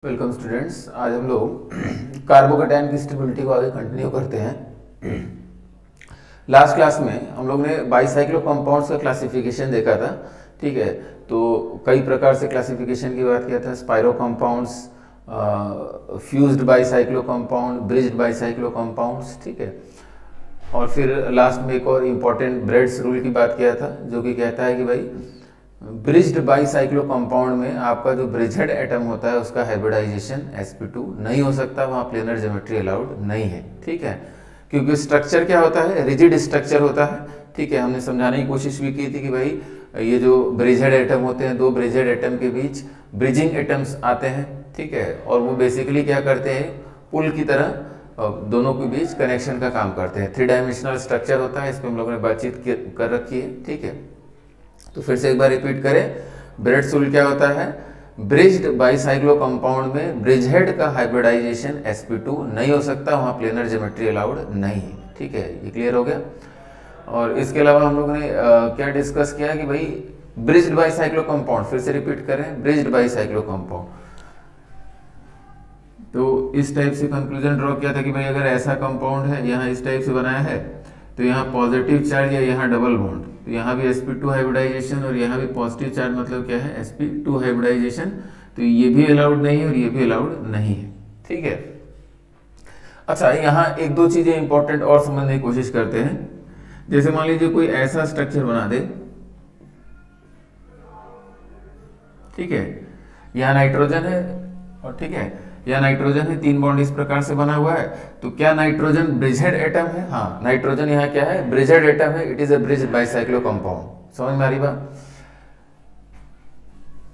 Welcome students. आज हम लोग कार्बोकेटाइन की स्टेबिलिटी को आगे कंटिन्यू करते हैं। लास्ट क्लास में हम लोग ने बाईसाइक्लो कंपाउंड्स का क्लासिफिकेशन देखा था। ठीक है, तो कई प्रकार से क्लासिफिकेशन की बात किया था। Spiro compounds, fused bicyclo compound, bridged bicyclo compounds. ठीक है, और फिर लास्ट में एक और इम्पॉर्टेंट ब्रेड्स रूल की बात किया था, जो कि कहता है कि भाई ब्रिज्ड बाईसाइक्लो कंपाउंड में आपका जो ब्रिजेड एटम होता है उसका हाइब्रिडाइजेशन sp2 नहीं हो सकता, वहाँ प्लेनर ज्योमेट्री अलाउड नहीं है। ठीक है, क्योंकि स्ट्रक्चर क्या होता है, रिजिड स्ट्रक्चर होता है। ठीक है, हमने समझाने की कोशिश भी की थी कि भाई ये जो ब्रिजेड एटम होते हैं, दो ब्रिजेड एटम के बीच ब्रिजिंग एटम्स आते हैं। ठीक है, और वो बेसिकली क्या करते हैं, पुल की तरह दोनों के बीच कनेक्शन का काम करते हैं। 3 डायमेंशनल स्ट्रक्चर होता है, इस पर हम लोगों ने बातचीत कर रखी है। ठीक है, तो फिर से एक बार रिपीट करें। ब्रेड्स रूल क्या होता है, ब्रिज्ड बाईसाइक्लो कंपाउंड में ब्रिजहेड का हाइब्रिडाइजेशन sp2 नहीं हो सकता, वहाँ प्लेनर ज्योमेट्री अलाउड नहीं है। ठीक है, ये क्लियर हो गया। और इसके अलावा हम लोगों ने क्या डिस्कस किया कि भाई ब्रिज्ड बाईसाइक्लो कंपाउंड, फिर से रिपीट करें, ब्रिज्ड बाईसाइक्लो कंपाउंड, तो इस टाइप से कंक्लूजन ड्रॉ किया था कि भाई अगर ऐसा कंपाउंड है, यहाँ इस टाइप से बनाया है, तो यहाँ पॉजिटिव चार्ज या यहाँ डबल बॉन्ड, तो यहाँ भी sp2 हाइब्रिडाइजेशन और यहाँ भी पॉजिटिव चार्ज, मतलब क्या है, sp2 हाइब्रिडाइजेशन, तो ये भी अलाउड नहीं है और ये भी अलाउड नहीं है। ठीक है, अच्छा यहाँ एक दो चीजें इंपॉर्टेंट और समझने की कोशिश करते हैं। जैसे मान लीजिए कोई ऐसा स्ट्रक्चर बना दे, ठीक है, यहाँ नाइट्रोजन है और ठीक है यहाँ नाइट्रोजन है, 3 बॉन्ड इस प्रकार से बना हुआ है, तो क्या नाइट्रोजन ब्रिजेड एटम है? हाँ, नाइट्रोजन यहाँ क्या है, ब्रिजेड एटम है, it is a bridged bicyclo compound. समझ में आ रही बात?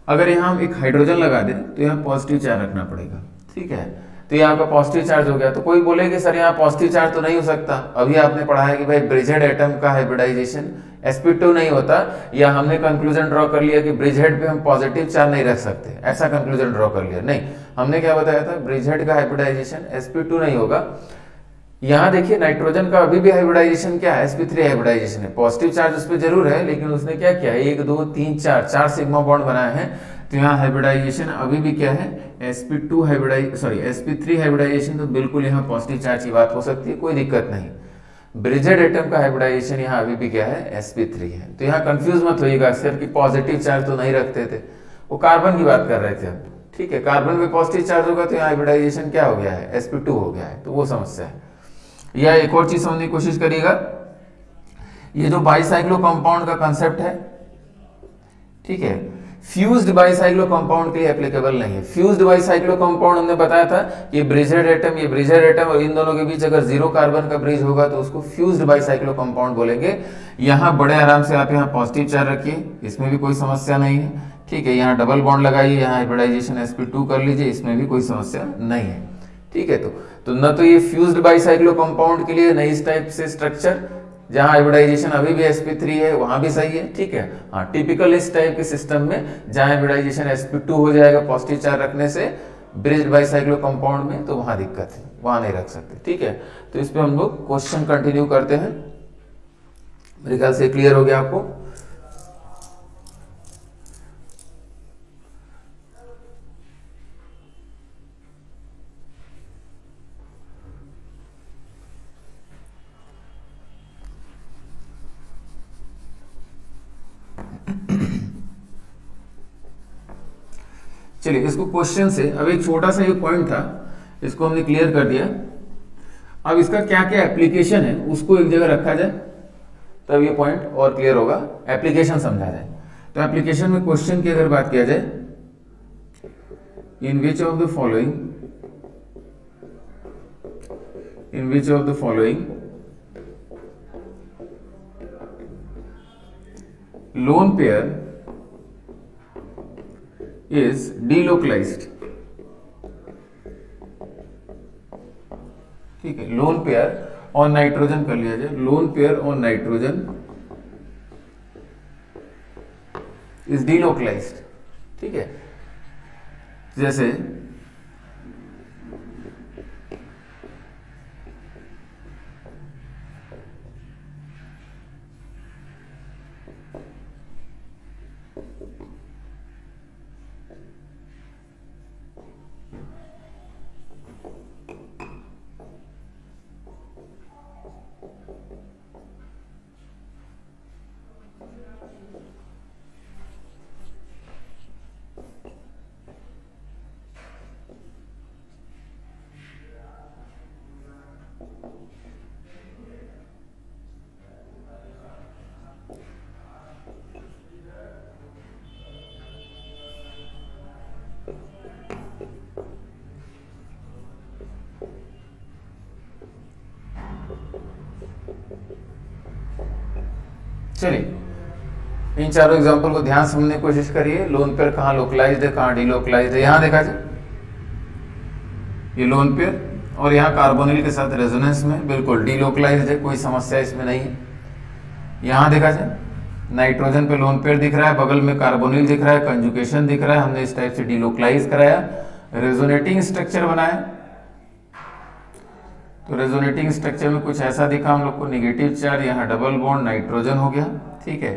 अगर यहाँ हम एक हाइड्रोजन लगा दें तो यहाँ पॉजिटिव चार्ज रखना पड़ेगा। ठीक है, तो यहाँ का पॉजिटिव चार्ज हो गया, तो कोई बोले कि सर यहाँ पॉजिटिव चार्ज तो नहीं हो सकता। अभी आपने पढ़ा है कि भाई ब्रिजेड एटम का हाइब्रिडाइजेशन sp2 नहीं होता, या हमने कंक्लूजन ड्रॉ कर लिया कि ब्रिजहेड पे हम पॉजिटिव चार्ज नहीं रख सकते, ऐसा कंक्लूजन ड्रॉ कर लिया? नहीं, हमने क्या बताया था, ब्रिजहेड का हाइब्रिडाइजेशन sp2 नहीं होगा। यहाँ देखिए नाइट्रोजन का अभी भी हाइब्रिडाइजेशन क्या है, sp3 हाइब्रिडाइजेशन है, पॉजिटिव चार्ज उस पर जरूर है, लेकिन उसने क्या किया, 1 2 3 4 सिग्मा बॉन्ड बनाए हैं, तो यहाँ हाइब्रिडाइजेशन अभी भी क्या है, sp2 sp3 हाइब्रिडाइजेशन, तो बिल्कुल यहाँ पॉजिटिव चार्ज की बात हो सकती है, कोई दिक्कत नहीं। ब्रिजेड एटम का हाइब्रिडाइजेशन यहाँ अभी भी क्या है, sp3 है। तो यहाँ कंफ्यूज मत होइएगा सर कि पॉजिटिव चार्ज तो नहीं रखते थे, वो कार्बन की बात कर रहे थे हम। ठीक है, कार्बन में पॉजिटिव चार्ज होगा तो यहाँ हाइब्रिडाइजेशन क्या हो गया है, sp2 हो गया है, तो वो समस्या है। या एक और चीज समझने की कोशिश करिएगा, ये जो बाईसाइक्लो कंपाउंड का कंसेप्ट है, ठीक है, फ्यूज्ड बाईसाइक्लो कंपाउंड के लिए एप्लीकेबल नहीं है। फ्यूज्ड बाईसाइक्लो कंपाउंड हमने बताया था कि ब्रिजेड एटम, ये ब्रिजेड एटम और इन दोनों के बीच अगर 0 कार्बन का ब्रिज होगा तो उसको फ्यूज्ड बाईसाइक्लो कंपाउंड बोलेंगे। यहाँ बड़े आराम से आप यहाँ पॉजिटिव चार्ज रखिए, इसमें भी कोई समस्या नहीं है। ठीक है, यहाँ डबल बॉन्ड लगाइए, यहाँ हाइब्रिडाइजेशन sp2 कर लीजिए, इसमें भी कोई समस्या नहीं है। ठीक है, तो न तो ये फ्यूज्ड बाईसाइक्लो कंपाउंड के लिए नई इस टाइप से स्ट्रक्चर जहां हाइब्रिडाइजेशन अभी भी sp3 है, वहां भी सही है। ठीक है, हाँ, टिपिकल इस टाइप के सिस्टम में जहां हाइब्रिडाइजेशन sp2 हो जाएगा पॉजिटिव चार्ज रखने से ब्रिज्ड बाईसाइक्लो कंपाउंड में, तो वहां दिक्कत है, वहां नहीं रख सकते। ठीक है, तो इस पे हम लोग क्वेश्चन कंटिन्यू करते हैं। मेरे ख्याल से क्लियर हो गया आपको। चलिए, इसको क्वेश्चन से, अब एक छोटा सा ये पॉइंट था, इसको हमने क्लियर कर दिया। अब इसका क्या क्या एप्लीकेशन है उसको एक जगह रखा जाए, तब ये पॉइंट और क्लियर होगा, एप्लीकेशन समझा जाए। तो एप्लीकेशन में क्वेश्चन की अगर बात किया जाए, in which of the following lone pair is delocalized। ठीक है, लोन पेयर ऑन नाइट्रोजन कर लिया जाए, lone pair on nitrogen is delocalized। ठीक है, जैसे चलिए इन चारों एग्जांपल को ध्यान समझने की कोशिश करिए। लोन पेयर कहाँ लोकलाइज्ड है, कहाँ डीलोकलाइज्ड है। यहाँ देखा जाए ये लोन पेयर और यहाँ कार्बोनिल के साथ रेजोनेंस में बिल्कुल डीलोकलाइज्ड है, कोई समस्या इसमें नहीं है। यहाँ देखा जाए नाइट्रोजन पे लोन पेयर दिख रहा है, बगल में कार्बोनिल दिख रहा है, कंजुगेशन दिख रहा है, हमने इस टाइप से डीलोकलाइज कराया, रेजोनेटिंग स्ट्रक्चर बनाया। तो रेजोनेटिंग स्ट्रक्चर में कुछ ऐसा दिखा हम लोग को, नेगेटिव चार्ज, यहाँ डबल बॉन्ड नाइट्रोजन हो गया, ठीक है,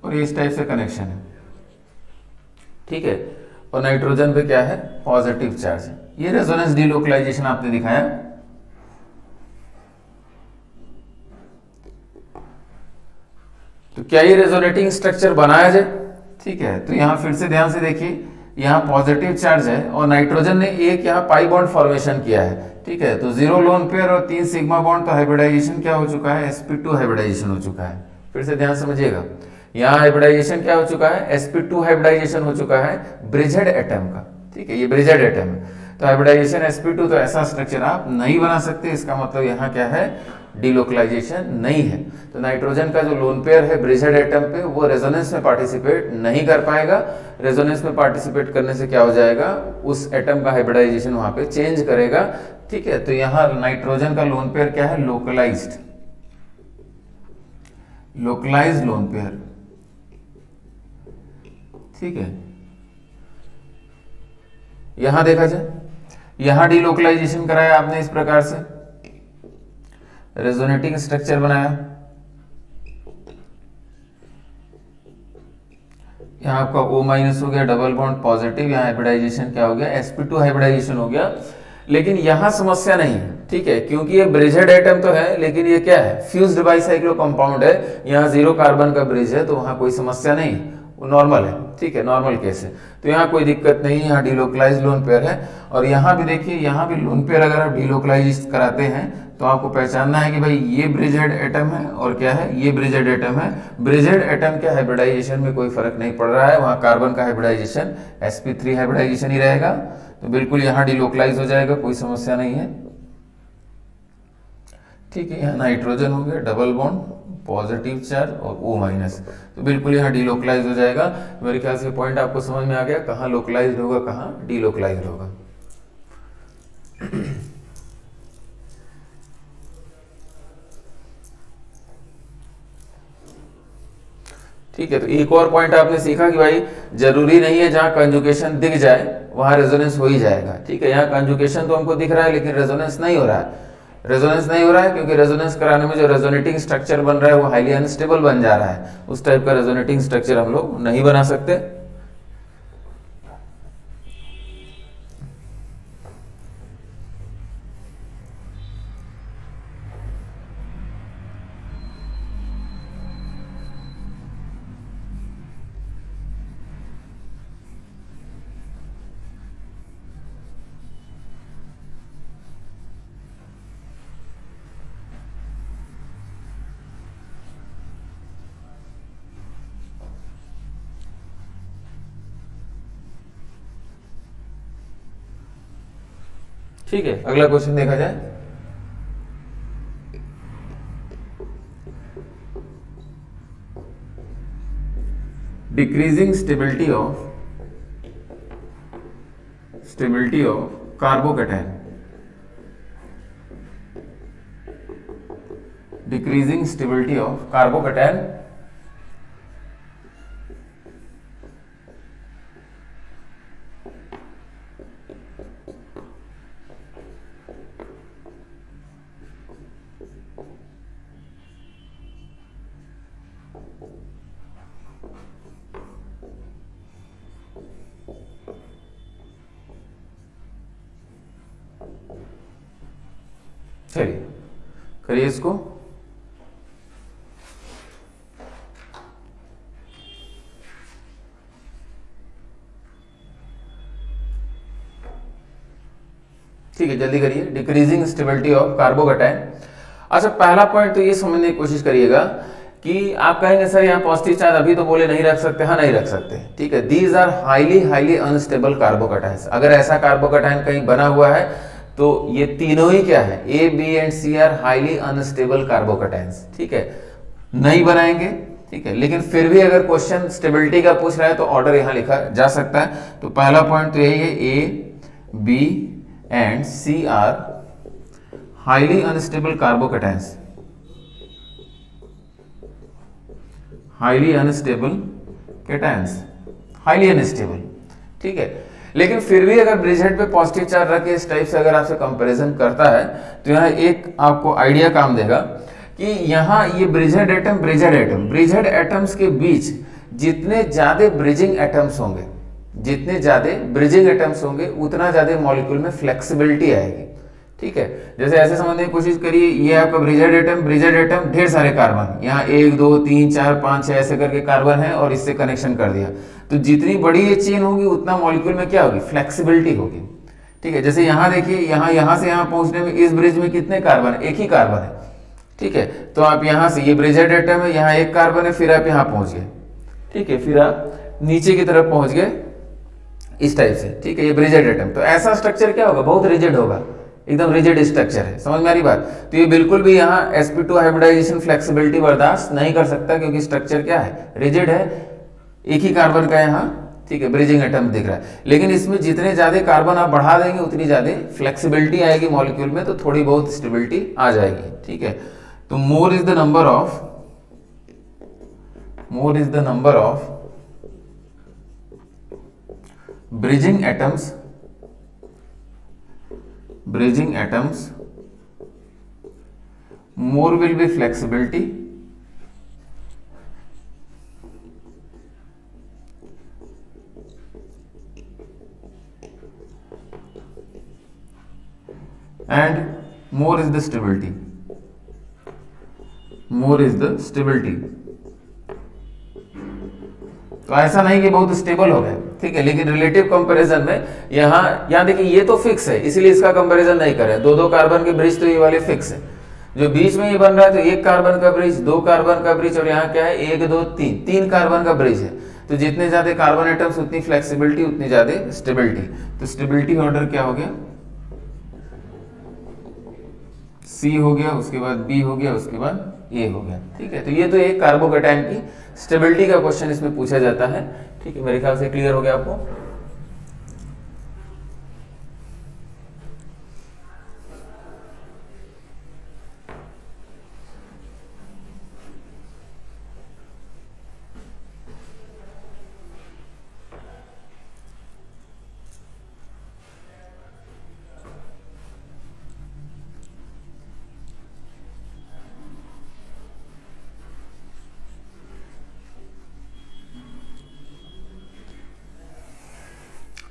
और ये इस टाइप से कनेक्शन है, ठीक है, और नाइट्रोजन पे क्या है, पॉजिटिव चार्ज है। ये रेजोनेंस डीलोकलाइजेशन आपने दिखाया। तो क्या ये रेजोनेटिंग स्ट्रक्चर बनाया जाए, ठीक है। तो यहां फिर से ध्यान से देखिए, यहाँ पॉजिटिव चार्ज है और नाइट्रोजन ने एक यहाँ पाई बॉन्ड फॉर्मेशन किया है, ठीक है। तो 0 लोन पेयर और 3 सिग्मा बॉन्ड, तो हाइब्रिडाइजेशन क्या हो चुका है, sp2 हाइब्रिडाइजेशन हो चुका है। फिर से ध्यान समझिएगा, यहाँ हाइब्रिडाइजेशन क्या हो चुका है, sp2 हाइब्रिडाइजेशन हो चुका है ब्रिजेड एटम का, ठीक है, ये ब्रिजेड एटम है। तो हाइब्रिडाइजेशन sp2, तो ऐसा स्ट्रक्चर आप नहीं बना सकते, इसका मतलब यहाँ क्या है, डीलोकलाइजेशन नहीं है। तो नाइट्रोजन का जो लोन पेयर है ब्रिजेड एटम पे, वो रेजोनेंस में पार्टिसिपेट नहीं कर पाएगा। रेजोनेंस में पार्टिसिपेट करने से क्या हो जाएगा, उस एटम का हाइब्रिडाइजेशन वहां पे चेंज करेगा, ठीक है। तो यहाँ नाइट्रोजन का लोन पेयर क्या है, लोकलाइज्ड, लोकलाइज्ड लोन पेयर, ठीक है। यहां देखा जाए, यहां डीलोकलाइजेशन कराया आपने इस प्रकार से, रेजोनेटिंग स्ट्रक्चर बनाया, यहाँ आपका O- हो गया, डबल बॉन्ड पॉजिटिव, यहाँ हाइब्रिडाइजेशन क्या हो गया, sp2 हाइब्रिडाइजेशन हो गया। लेकिन यहां समस्या नहीं है, ठीक है, क्योंकि ये ब्रिजेड एटम तो है, लेकिन ये क्या है, फ्यूज्ड बाइसाइक्लो कंपाउंड है, यहाँ 0 कार्बन का ब्रिज है, तो वहां कोई समस्या नहीं, वो नॉर्मल है, ठीक है, नॉर्मल केस है, तो यहाँ कोई दिक्कत नहीं है, यहाँ डीलोकलाइज लोन पेयर है। और यहाँ भी देखिए, यहाँ भी लोन पेयर अगर आप डीलोकलाइज कराते हैं तो आपको पहचानना है कि भाई ये ब्रिजेड एटम है और क्या है, ये ब्रिजेड एटम है। ब्रिजेड एटम के हाइब्रिडाइजेशन में कोई फर्क नहीं पड़ रहा है, वहाँ कार्बन का हाइब्रिडाइजेशन sp3 हाइब्रिडाइजेशन ही रहेगा, तो बिल्कुल यहाँ डीलोकलाइज हो जाएगा, कोई समस्या नहीं है, ठीक है। यहाँ नाइट्रोजन हो गया, डबल बॉन्ड पॉजिटिव चार्ज और O-, तो बिल्कुल यहाँ डीलोकलाइज हो जाएगा। मेरे ख्याल से पॉइंट आपको समझ में आ गया, कहाँ लोकलाइज्ड होगा, कहाँ डीलोकलाइज्ड होगा। ठीक है, तो एक और पॉइंट आपने सीखा कि भाई जरूरी नहीं है जहां कंजुगेशन दिख जाए वहां रेजोनेंस हो ही जाएगा, ठीक है। यहाँ कंजुगेशन तो हमको दिख रहा है लेकिन रेजोनेंस नहीं हो रहा है, रेजोनेंस नहीं हो रहा है क्योंकि रेजोनेंस कराने में जो रेजोनेटिंग स्ट्रक्चर बन रहा है वो हाईली अनस्टेबल बन जा रहा है, उस टाइप का रेजोनेटिंग स्ट्रक्चर हम लोग नहीं बना सकते। ठीक है, अगला क्वेश्चन देखा जाए। Decreasing stability of carbocation, decreasing stability of carbocation चलिए करिए इसको। ठीक है, जल्दी करिए। Decreasing stability of carbocation. अच्छा, पहला पॉइंट तो ये समझने की कोशिश करिएगा कि आप कहेंगे सर यहाँ पॉजिटिव चार्ज अभी तो बोले नहीं रख सकते, हाँ नहीं रख सकते, ठीक है। These are highly unstable carbocations. अगर ऐसा कार्बोकैटायन कहीं बना हुआ है तो ये तीनों ही क्या है, A, B and C are highly unstable carbocations, ठीक है, नहीं बनाएंगे, ठीक है, लेकिन फिर भी अगर क्वेश्चन स्टेबिलिटी का पूछ रहा है तो ऑर्डर यहां लिखा जा सकता है। तो पहला पॉइंट तो यही है, A B and C are highly unstable carbocations, highly unstable cations, highly unstable, ठीक है। लेकिन फिर भी अगर ब्रिजहेड पे पॉजिटिव चार्ज रख के इस टाइप से अगर आपसे कंपैरिजन करता है तो यहाँ एक आपको आइडिया काम देगा कि यहाँ ये ब्रिजहेड एटम्स के बीच जितने ज्यादा ब्रिजिंग एटम्स होंगे, जितने ज्यादा ब्रिजिंग एटम्स होंगे उतना ज्यादा मॉलिक्यूल में फ्लेक्सिबिलिटी आएगी, ठीक है। जैसे ऐसे समझने की कोशिश करिए, ये आपका ब्रिजहेड एटम ढेर सारे कार्बन, यहाँ 1 2 3 4 5 6 ऐसे करके कार्बन है और इससे कनेक्शन कर दिया, तो जितनी बड़ी ये चेन होगी उतना मॉलिक्यूल में क्या होगी, फ्लेक्सिबिलिटी होगी, ठीक है। जैसे यहाँ देखिए, यहाँ से यहाँ पहुंचने में इस ब्रिज में कितने कार्बन है, एक ही कार्बन है, ठीक है। तो आप यहाँ से, ये ब्रिजहेड एटम है, यहाँ एक कार्बन है, फिर आप यहाँ पहुंच गए, ठीक है, फिर आप नीचे की तरफ पहुंच गए इस टाइप से, ठीक है। ये ब्रिजहेड एटम, तो ऐसा स्ट्रक्चर क्या होगा, बहुत रिजिड होगा, एकदम रिजिड स्ट्रक्चर है, समझ में आ रही बात। तो ये बिल्कुल भी यहाँ sp2 हाइब्रिडाइजेशन फ्लेक्सिबिलिटी बर्दाश्त नहीं कर सकता, क्योंकि स्ट्रक्चर क्या है, रिजिड है, एक ही कार्बन का यहाँ, ठीक है, ब्रिजिंग एटम दिख रहा है। लेकिन इसमें जितने ज्यादा कार्बन आप बढ़ा देंगे उतनी ज्यादा फ्लेक्सिबिलिटी आएगी मॉलिक्यूल में, तो थोड़ी बहुत स्टेबिलिटी आ जाएगी, ठीक है। तो more is the number of bridging atoms, more will be flexibility, and more is the stability, तो ऐसा नहीं कि बहुत स्टेबल हो गए, ठीक है। लेकिन रिलेटिव कंपैरिजन में यहाँ देखिए, ये तो फिक्स है, इसीलिए इसका कंपैरिजन नहीं करें, दो कार्बन के ब्रिज तो ये वाले फिक्स है, जो बीच में ये बन रहा है तो एक कार्बन का ब्रिज, 2 कार्बन का ब्रिज, और यहाँ क्या है, 1 2 3 कार्बन का ब्रिज है। तो जितने ज्यादा कार्बन एटम्स उतनी फ्लेक्सिबिलिटी, उतनी ज्यादा स्टेबिलिटी। तो स्टेबिलिटी ऑर्डर क्या हो गया, सी हो गया, उसके बाद बी हो गया, उसके बाद ए हो गया, ठीक है। तो ये तो एक कार्बोकैटायन की स्टेबिलिटी का क्वेश्चन इसमें पूछा जाता है, ठीक है। मेरे ख्याल से क्लियर हो गया आपको।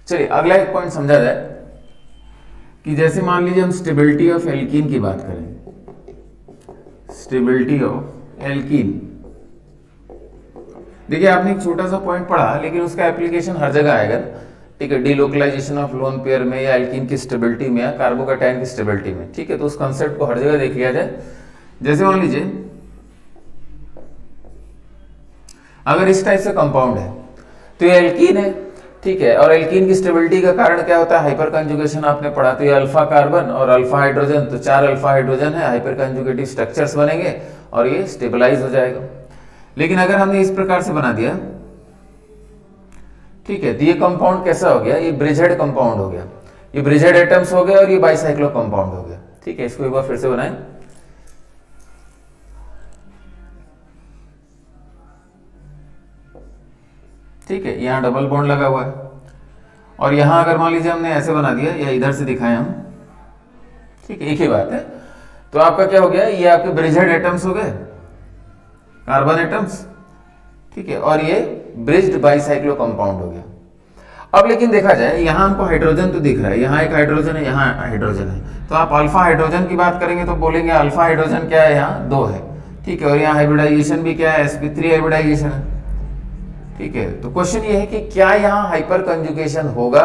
चलिए अगला एक पॉइंट समझा जाए कि जैसे मान लीजिए हम स्टेबिलिटी ऑफ एल्कीन की बात करें, स्टेबिलिटी ऑफ एल्कीन, देखिए आपने एक छोटा सा पॉइंट पढ़ा, लेकिन उसका एप्लीकेशन हर जगह आएगा, ठीक है। डिलोकलाइजेशन ऑफ लोन पेयर में, या एल्कीन की स्टेबिलिटी में, या कार्बोकैटायन की स्टेबिलिटी में, ठीक है। तो उस कॉन्सेप्ट को हर जगह देख लिया जाए। जैसे मान लीजिए अगर इस टाइप से कंपाउंड है तो ये एल्कीन है, ठीक है। और एल्कीन की स्टेबिलिटी का कारण क्या होता है, हाइपर कंजुगेशन आपने पढ़ा। तो ये अल्फा कार्बन और अल्फा हाइड्रोजन, तो 4 अल्फा हाइड्रोजन है, हाइपर कंजुगेटिव स्ट्रक्चर्स बनेंगे और ये स्टेबलाइज हो जाएगा। लेकिन अगर हमने इस प्रकार से बना दिया, ठीक है, तो ये कंपाउंड कैसा हो गया, ये ब्रिजहेड कंपाउंड हो गया, ये ब्रिजहेड एटम्स हो गया और ये बाइसाइक्लो कंपाउंड हो गया, ठीक है। इसको एक बार फिर से बनाएं, ठीक है। यहाँ डबल बॉन्ड लगा हुआ है, और यहाँ अगर मान लीजिए हमने ऐसे बना दिया या इधर से दिखाए हम, ठीक है, एक ही बात है। तो आपका क्या हो गया, ये आपके ब्रिजहेड एटम्स हो गए, कार्बन एटम्स, ठीक है, और ये ब्रिज्ड बाइसाइक्लो कंपाउंड हो गया। अब लेकिन देखा जाए, यहाँ हमको हाइड्रोजन तो दिख रहा है, यहाँ एक हाइड्रोजन है, यहाँ हाइड्रोजन है, तो आप अल्फा हाइड्रोजन की बात करेंगे तो बोलेंगे अल्फा हाइड्रोजन क्या है, यहाँ 2 है, ठीक है। और यहाँ हाइब्रिडाइजेशन भी क्या है, sp3 हाइब्रिडाइजेशन है, ठीक है। तो क्वेश्चन ये है कि क्या यहाँ हाइपर कंजुगेशन होगा,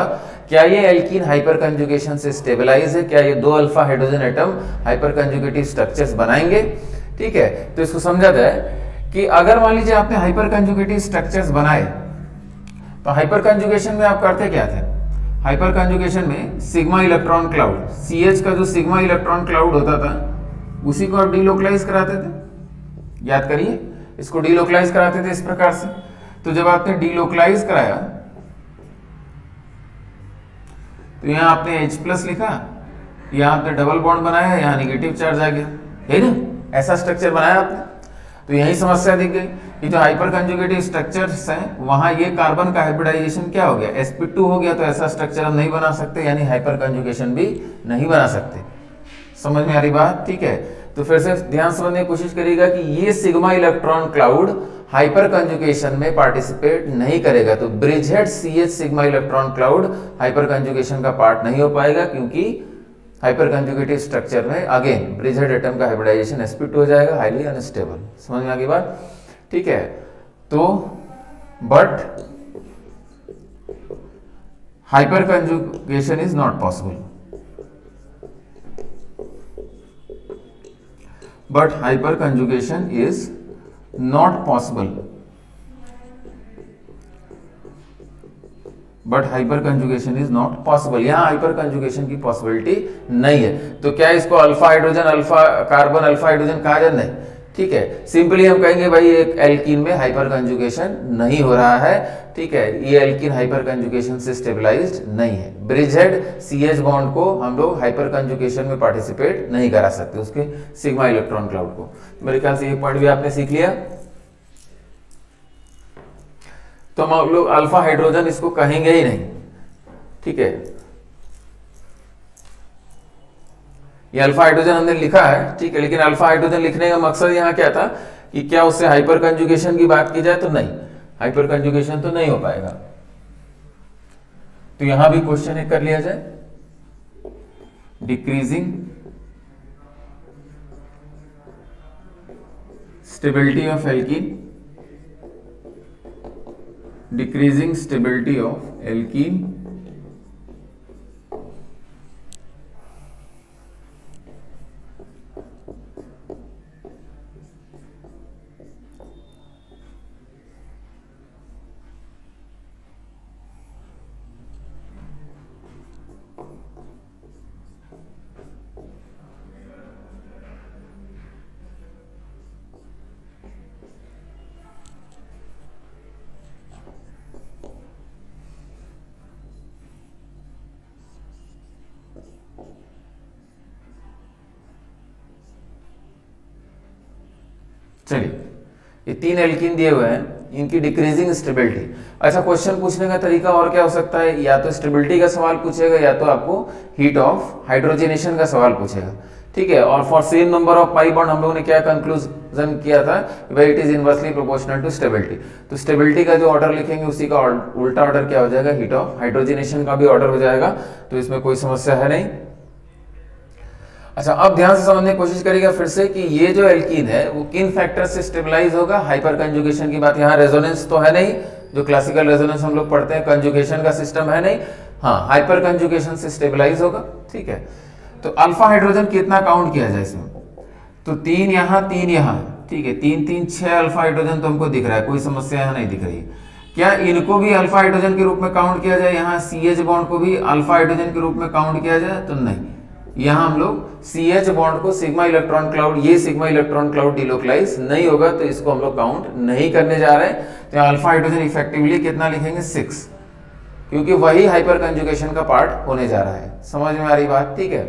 क्या ये एल्कीन हाइपर कंजुगेशन से स्टेबलाइज है, क्या ये 2 alpha hydrogen atom hyper conjugative structures बनाएंगे, ठीक है। तो इसको समझा जाए कि अगर मान लीजिए आपने हाइपर कंजुगेटिव स्ट्रक्चर्स बनाए, तो हाइपर कंजुगेशन में आप करते क्या थे, हाइपर कंजुगेशन में सिग्मा इलेक्ट्रॉन क्लाउड, CH का जो सिग्मा इलेक्ट्रॉन क्लाउड होता था उसी को आप डिलोकलाइज कराते थे, याद करिए। इसको डीलोकलाइज कराते थे इस प्रकार से। तो जब आपने डीलोकलाइज कराया तो यहाँ आपने H+ लिखा, यहाँ आपने डबल बॉन्ड बनाया, यहाँ नेगेटिव चार्ज आ गया, है ना, ऐसा स्ट्रक्चर बनाया आपने। तो यही समस्या दिख गई कि जो हाइपर कंजुगेटिव स्ट्रक्चर्स हैं वहां ये कार्बन का हाइब्रिडाइजेशन क्या हो गया, sp2 हो गया, तो ऐसा स्ट्रक्चर हम नहीं बना सकते, यानी हाइपर कंजुगेशन भी नहीं बना सकते। समझ में आ रही बात? ठीक है, तो फिर से ध्यान समझने की कोशिश करिएगा कि ये sigma electron cloud hyper conjugation में पार्टिसिपेट नहीं करेगा। तो bridgehead CH sigma electron cloud hyper conjugation का पार्ट नहीं हो पाएगा, क्योंकि हाइपर कंजुगेटिव स्ट्रक्चर में अगेन ब्रिजहेड एटम का हाइब्रिडाइजेशन sp2 हो जाएगा, हाईली अनस्टेबल। समझ में आ गई बात? ठीक है, तो but hyper conjugation is not possible, but hyperconjugation is not possible, but hyperconjugation is not possible, यहाँ हाइपरकंजुगेशन की पॉसिबिलिटी नहीं है। तो क्या इसको alpha hydrogen alpha carbon alpha hydrogen कहा जाए? नहीं। ठीक है, सिंपली हम कहेंगे भाई एक एल्कीन में हाइपरकंजुगेशन नहीं हो रहा है। ठीक है, ये एल्कीन हाइपरकंजुगेशन से स्टेबलाइज्ड नहीं है। ब्रिजहेड CH बॉन्ड को हम लोग हाइपरकंजुगेशन में पार्टिसिपेट नहीं करा सकते, उसके सिग्मा इलेक्ट्रॉन क्लाउड को। मेरे ख्याल से ये पॉइंट भी आपने सीख लिया। तो हम लोग अल्फा हाइड्रोजन इसको कहेंगे ही नहीं। ठीक है, ये अल्फा हाइड्रोजन हमने लिखा है, ठीक है, लेकिन अल्फा हाइड्रोजन लिखने का मकसद यहाँ क्या था कि क्या उससे हाइपर कंजुगेशन की बात की जाए? तो नहीं, हाइपर कंजुगेशन तो नहीं हो पाएगा। तो यहां भी क्वेश्चन एक कर लिया जाए, decreasing stability of alkene, decreasing stability of alkene चलिए, ये 3 एल्कीन दिए हुए हैं, इनकी डिक्रीजिंग स्टेबिलिटी। अच्छा, क्वेश्चन पूछने का तरीका और क्या हो सकता है? या तो स्टेबिलिटी का सवाल पूछेगा, या तो आपको हीट ऑफ हाइड्रोजनेशन का सवाल पूछेगा। ठीक है, और for same number of pi bond हम लोगों ने क्या कंक्लूजन किया था? भाई it is inversely proportional to stability. तो स्टेबिलिटी का जो ऑर्डर लिखेंगे उसी का उल्टा ऑर्डर क्या हो जाएगा? हीट ऑफ हाइड्रोजनेशन का भी ऑर्डर हो जाएगा। तो इसमें कोई समस्या है नहीं। अच्छा, अब ध्यान से समझने की कोशिश करिएगा फिर से कि ये जो एल्कीन है वो किन फैक्टर से स्टेबलाइज होगा? हाइपर कंजुगेशन की बात, यहाँ रेजोनेंस तो है नहीं, जो क्लासिकल रेजोनेंस हम लोग पढ़ते हैं, कंजुगेशन का सिस्टम है नहीं, हाँ हाइपर कंजुगेशन से स्टेबलाइज होगा। ठीक है, तो अल्फा हाइड्रोजन कितना काउंट किया जाए इसमें? तो 3 यहाँ 3 यहाँ, ठीक है, 3 3 6 अल्फा हाइड्रोजन तो हमको दिख रहा है, कोई समस्या यहाँ नहीं दिख रही है। क्या इनको भी अल्फा हाइड्रोजन के रूप में काउंट किया जाए? यहाँ CH बॉन्ड को भी अल्फा हाइड्रोजन के रूप में काउंट किया जाए? तो नहीं, यहाँ हम लोग CH बॉन्ड को सिग्मा इलेक्ट्रॉन क्लाउड, ये सिग्मा इलेक्ट्रॉन क्लाउड डिलोकलाइज नहीं होगा, तो इसको हम लोग काउंट नहीं करने जा रहे हैं। तो अल्फा हाइड्रोजन इफेक्टिवली कितना लिखेंगे? 6, क्योंकि वही हाइपर कंजुगेशन का पार्ट होने जा रहा है। समझ में आ रही बात? ठीक है,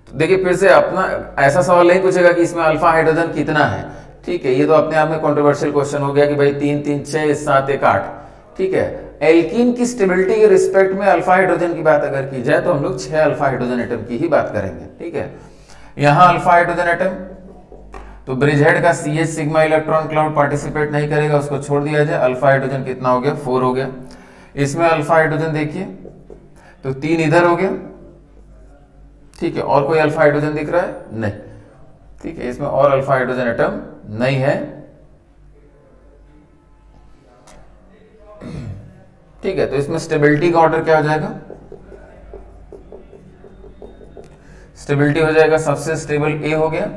तो देखिए फिर से अपना ऐसा सवाल नहीं पूछेगा कि इसमें अल्फा हाइड्रोजन कितना है। ठीक है, ये तो अपने आप में कंट्रोवर्शियल क्वेश्चन हो गया कि भाई 3 3 6 7 1 8। ठीक है, एल्कीन की स्टेबिलिटी के रिस्पेक्ट में अल्फा हाइड्रोजन की बात अगर की जाए तो हम लोग 6 अल्फा हाइड्रोजन एटम की ही बात करेंगे। ठीक है, यहाँ अल्फा हाइड्रोजन एटम, तो ब्रिजहेड का CH sigma electron cloud participate नहीं करेगा, उसको छोड़ दिया जाए। अल्फा हाइड्रोजन कितना हो गया? 4 हो गया। इसमें अल्फा हाइड्रोजन देखिए, तो 3 इधर हो गया। ठीक है, और कोई अल्फा हाइड्रोजन दिख रहा है? नहीं। ठीक है, इसमें और अल्फा हाइड्रोजन एटम नहीं है। ठीक है, तो इसमें स्टेबिलिटी का ऑर्डर क्या हो जाएगा? स्टेबिलिटी हो जाएगा, सबसे स्टेबल A हो गया,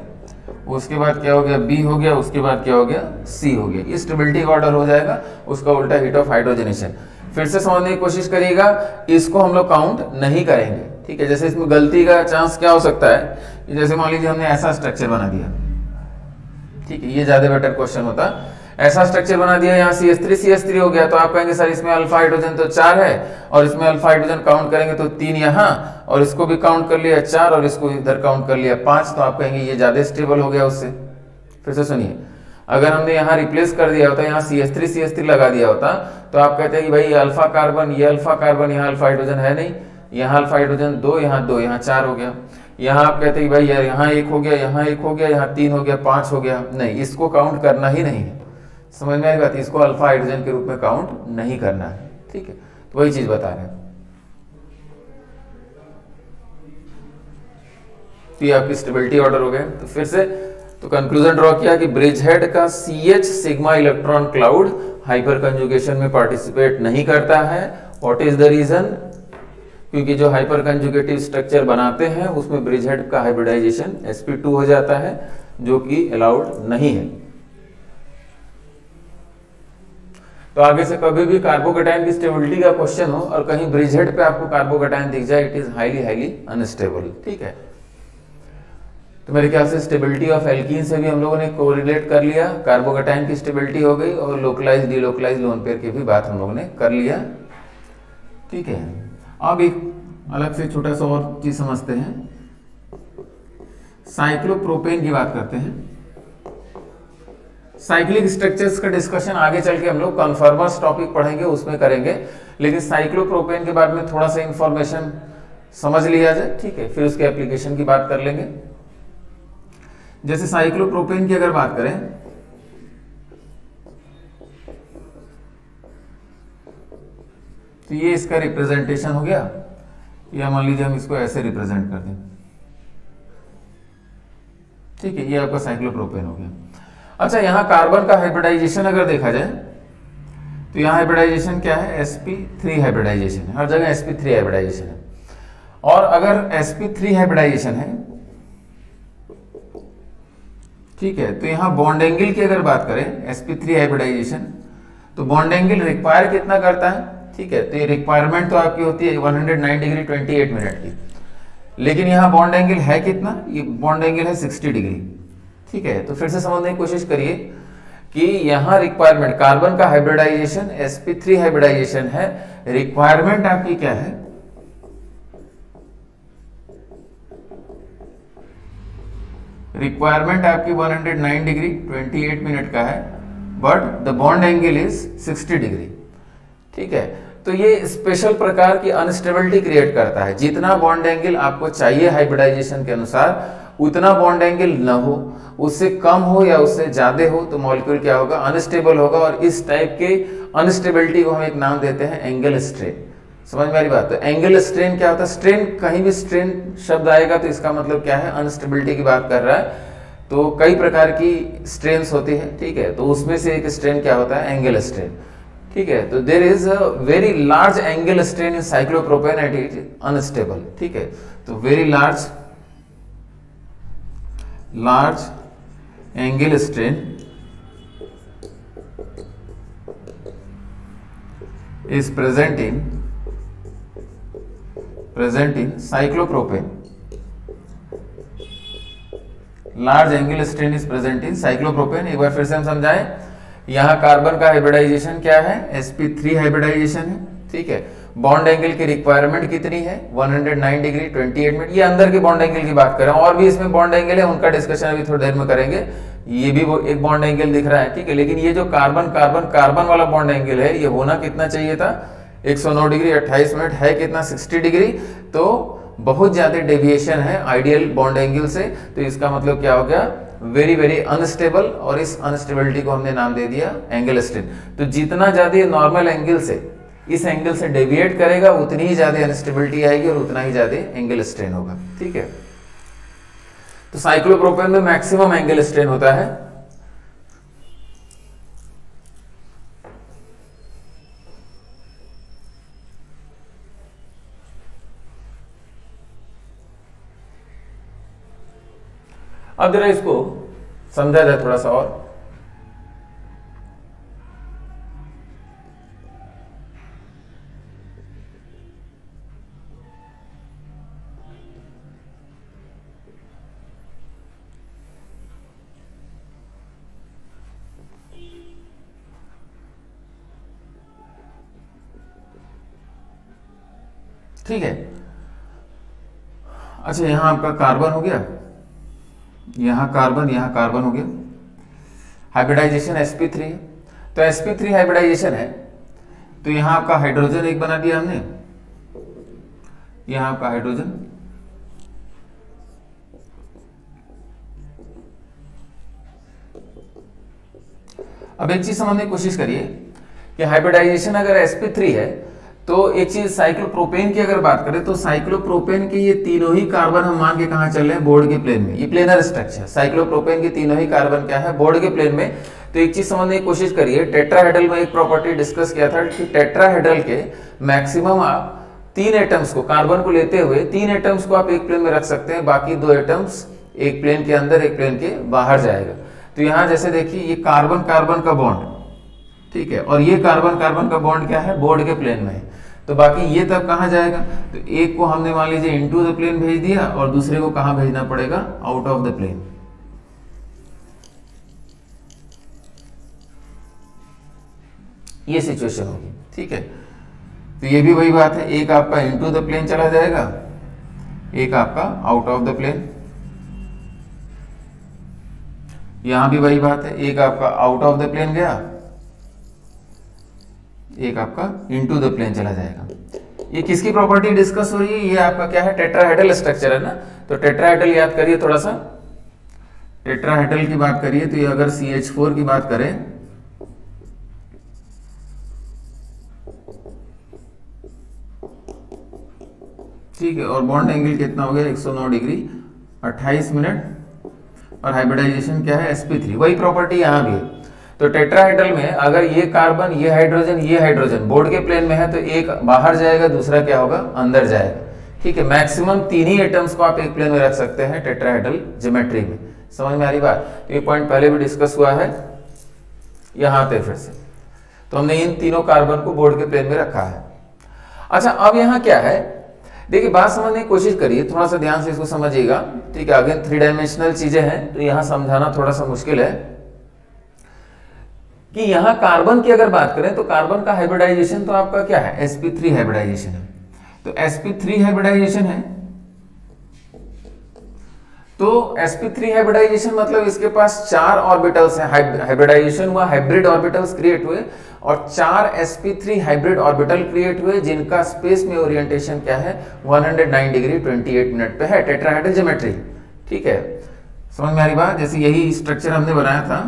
उसके बाद क्या हो गया? B हो गया, उसके बाद क्या हो गया? C हो गया। ये स्टेबिलिटी का ऑर्डर हो जाएगा, उसका उल्टा हीट ऑफ हाइड्रोजनेशन। फिर से समझने की कोशिश करिएगा, इसको हम लोग काउंट नहीं करेंगे। ठीक है, जैसे इसमें गलती का चांस क्या हो सकता है? जैसे मान लीजिए हमने ऐसा स्ट्रक्चर बना दिया, ठीक है, ये ज्यादा बेटर क्वेश्चन होता। ऐसा स्ट्रक्चर बना दिया, यहाँ CH3 हो गया, तो आप कहेंगे सर इसमें अल्फा हाइड्रोजन तो 4 है और इसमें अल्फा हाइड्रोजन काउंट करेंगे तो 3 यहाँ, और इसको भी काउंट कर लिया 4 और इसको इधर काउंट कर लिया 5, तो आप कहेंगे ये ज्यादा स्टेबल हो गया उससे। फिर से सुनिए, अगर हमने यहाँ रिप्लेस कर दिया होता, यहाँ CH3 लगा दिया होता, तो आप कहते हैं कि भाई ये अल्फा कार्बन, ये अल्फा कार्बन, यहाँ अल्फा हाइड्रोजन है नहीं, यहाँ अल्फा हाइड्रोजन 2, यहाँ 2, यहाँ 4 हो गया। यहाँ आप कहते हैं कि भाई यार यहाँ 1 हो गया, यहाँ 1 हो गया, यहाँ 3 हो गया, 5 हो गया, नहीं, इसको काउंट करना ही नहीं है। समझ में आई बात, इसको अल्फा हाइड्रोजन के रूप में काउंट नहीं करना है। ठीक है, तो वही चीज बता रहे हैं। तो ये आपकी स्टेबिलिटी ऑर्डर हो गया। तो फिर से तो कंक्लूजन ड्रॉ किया कि ब्रिजहेड का CH sigma electron cloud hyper conjugation में पार्टिसिपेट नहीं करता है। What is the reason? क्योंकि जो हाइपर कंजुगेटिव स्ट्रक्चर बनाते हैं उसमें ब्रिजहेड का हाइब्रिडाइजेशन sp2 हो जाता है, जो कि अलाउड नहीं है। तो आगे से कभी भी कार्बोकेटाइन की स्टेबिलिटी का क्वेश्चन हो और कहीं ब्रिजहेड पे आपको कार्बोकेटाइन दिख जाए, it is highly highly unstable. ठीक है, तो मेरे ख्याल से स्टेबिलिटी ऑफ एल्कीन से भी हम लोगों ने कोरिलेट कर लिया, कार्बोकेटाइन की स्टेबिलिटी हो गई, और लोकलाइज डीलोकलाइज लोन पेयर की भी बात हम लोगों ने कर लिया। ठीक है, अब एक अलग से छोटा सा और चीज समझते हैं, साइक्लोप्रोपेन की बात करते हैं। साइक्लिक स्ट्रक्चर्स का डिस्कशन आगे चल के हम लोग कन्फर्मर्स टॉपिक पढ़ेंगे, उसमें करेंगे, लेकिन साइक्लोप्रोपेन के बारे में थोड़ा सा इंफॉर्मेशन समझ लिया जाए। ठीक है, फिर उसके एप्लीकेशन की बात कर लेंगे। जैसे साइक्लोप्रोपेन की अगर बात करें, तो ये इसका रिप्रेजेंटेशन हो गया, या मान लीजिए हम इसको ऐसे रिप्रेजेंट कर दें। ठीक है, ये आपका साइक्लोप्रोपेन हो गया। अच्छा, यहां कार्बन का हाइब्रिडाइजेशन अगर देखा जाए तो यहां हाइब्रिडाइजेशन क्या है? sp3 हाइब्रिडाइजेशन है, हर जगह sp3 हाइब्रिडाइजेशन है। और अगर sp3 हाइब्रिडाइजेशन है, ठीक है, तो यहां बॉन्ड एंगल की अगर बात करें sp3 हाइब्रिडाइजेशन, तो बॉन्ड एंगल रिक्वायर कितना करता है? ठीक है, तो ये रिक्वायरमेंट तो आपकी होती है 109 डिग्री 28 मिनट की, लेकिन यहां बॉन्ड एंगल है कितना? ये बॉन्ड एंगल है 60 डिग्री। ठीक है, तो फिर से समझने की कोशिश करिए कि यहां रिक्वायरमेंट कार्बन का हाइब्रिडाइजेशन sp3 हाइब्रिडाइजेशन है, रिक्वायरमेंट आपकी क्या है? रिक्वायरमेंट आपकी 109 डिग्री 28 मिनट का है, but the bond angle is 60 degree. ठीक है, तो ये स्पेशल प्रकार की अनस्टेबिलिटी क्रिएट करता है। जितना बॉन्ड एंगल आपको चाहिए हाइब्रिडाइजेशन के अनुसार, उतना बॉन्ड एंगल न हो, उससे कम हो या उससे ज्यादा हो, तो मॉलिक्यूल क्या होगा? अनस्टेबल होगा। और इस टाइप के अनस्टेबिलिटी को हम एक नाम देते हैं एंगल स्ट्रेन। समझ में आ रही बात? तो एंगल स्ट्रेन क्या होता है? स्ट्रेन, कहीं भी स्ट्रेन शब्द आएगा तो इसका मतलब क्या है? अनस्टेबिलिटी की बात कर रहा है। तो कई प्रकार की स्ट्रेन्स होती है। ठीक है, तो उसमें से एक स्ट्रेन क्या होता है? Angle strain. ठीक है, तो there is a very large angle strain in cyclopropane and it is unstable. ठीक है, तो very large angle strain is present in cyclopropane. Large angle strain is present in cyclopropane. एक बार फिर से हम समझाएं, यहां कार्बन का हाइब्रिडाइजेशन क्या है? sp3 हाइब्रिडाइजेशन है। ठीक है, बॉन्ड एंगल की रिक्वायरमेंट कितनी है? 109 डिग्री 28 मिनट। ये अंदर के बॉन्ड एंगल की बात करें, और भी इसमें बॉन्ड एंगल है, उनका डिस्कशन अभी थोड़ी देर में करेंगे। ये भी वो एक बॉन्ड एंगल दिख रहा है। ठीक है, लेकिन ये जो कार्बन कार्बन कार्बन वाला बॉन्ड एंगल है, ये होना कितना चाहिए था? 109 डिग्री 28 मिनट, है कितना? 60 डिग्री। तो बहुत ज्यादा डेविएशन है आइडियल बॉन्ड एंगल से, तो इसका मतलब क्या हो गया? वेरी वेरी अनस्टेबल, और इस अनस्टेबिलिटी को हमने नाम दे दिया एंगल स्ट्रेन। तो जितना ज्यादा नॉर्मल एंगल से, इस एंगल से डेविएट करेगा, उतनी ही ज्यादा अनस्टेबिलिटी आएगी और उतना ही ज्यादा एंगल स्ट्रेन होगा। ठीक है, तो साइक्लोप्रोपेन में मैक्सिमम एंगल स्ट्रेन होता है। अब जरा इसको समझा जाए थोड़ा सा और। ठीक है। अच्छा, यहाँ आपका कार्बन हो गया, यहाँ कार्बन हो गया, हाइब्रिडाइजेशन sp3 है, तो sp3 हाइब्रिडाइजेशन है, तो यहाँ आपका हाइड्रोजन एक बना दिया हमने, यहाँ आपका हाइड्रोजन, अब एक चीज समझने की कोशिश करिए कि हाइब्रिडाइजेशन अगर sp3 है तो एक चीज साइक्लोप्रोपेन की अगर बात करें तो साइक्लोप्रोपेन के ये तीनों ही कार्बन हम मान के कहां चल रहे हैं, बोर्ड के प्लेन में, ये प्लेनर स्ट्रक्चर, साइक्लोप्रोपेन के तीनों ही कार्बन क्या है, बोर्ड के प्लेन में। तो एक चीज समझने की कोशिश करिए, टेट्राहेड्रल में एक प्रॉपर्टी डिस्कस किया था कि टेट्राहेड्रल के मैक्सिमम आप 3 एटम्स को, कार्बन को लेते हुए 3 एटम्स को आप एक प्लेन में रख सकते हैं, बाकी 2 एटम्स एक प्लेन के अंदर एक प्लेन के बाहर जाएगा। तो यहाँ जैसे देखिए ये कार्बन कार्बन का बॉन्ड, ठीक है, और ये कार्बन कार्बन का बॉन्ड क्या है, बोर्ड के प्लेन में है, तो बाकी ये तब कहाँ जाएगा, तो एक को हमने मान लीजिए इनटू द प्लेन भेज दिया और दूसरे को कहाँ भेजना पड़ेगा, आउट ऑफ द प्लेन। ये सिचुएशन होगी, ठीक है। तो ये भी वही बात है, एक आपका इनटू द प्लेन चला जाएगा, एक आपका आउट ऑफ द प्लेन, यहां भी वही बात है, एक आपका आउट ऑफ द प्लेन गया, एक आपका इनटू द प्लेन चला जाएगा। ये किसकी प्रॉपर्टी डिस्कस हो रही है, ये आपका क्या है, टेट्राहेड्रल स्ट्रक्चर है ना, तो टेट्राहेड्रल याद करिए थोड़ा सा, टेट्राहेड्रल की बात करिए तो ये अगर CH4 की बात करें, ठीक है, और बॉन्ड एंगल कितना हो गया, 109 डिग्री 28 मिनट, और हाइब्रिडाइजेशन क्या है, sp3, वही प्रॉपर्टी यहाँ भी है। तो टेट्राहेड्रल में अगर ये कार्बन, ये हाइड्रोजन बोर्ड के प्लेन में है तो एक बाहर जाएगा, दूसरा क्या होगा, अंदर जाएगा, ठीक है। मैक्सिमम 3 ही एटम्स को आप एक प्लेन में रख सकते हैं टेट्राहेड्रल ज्योमेट्री में, समझ में आ रही बात। तो ये पॉइंट पहले भी डिस्कस हुआ है, यहाँ पे फिर से, तो हमने इन तीनों कार्बन को बोर्ड के प्लेन में रखा है। अच्छा, अब यहाँ क्या है, देखिए बात समझने की कोशिश करिए, थोड़ा सा ध्यान से इसको समझिएगा, ठीक है। अगेन 3 डायमेंशनल चीजें हैं तो यहाँ समझाना थोड़ा सा मुश्किल है कि यहाँ कार्बन की अगर बात करें तो कार्बन का हाइब्रिडाइजेशन तो आपका क्या है, sp3 हाइब्रिडाइजेशन है, तो sp3 हाइब्रिडाइजेशन है, तो sp3 हाइब्रिडाइजेशन मतलब इसके पास 4 ऑर्बिटल्स हैं, हाइब्रिडाइजेशन हुआ, हाइब्रिड ऑर्बिटल्स क्रिएट हुए और 4 sp3 हाइब्रिड ऑर्बिटल क्रिएट हुए जिनका स्पेस में ओरिएंटेशन क्या है, 109 डिग्री 28 मिनट पे है, टेट्राहेड्रल ज्योमेट्री, ठीक है। समझ में आ रही बात, जैसे यही स्ट्रक्चर हमने बनाया था,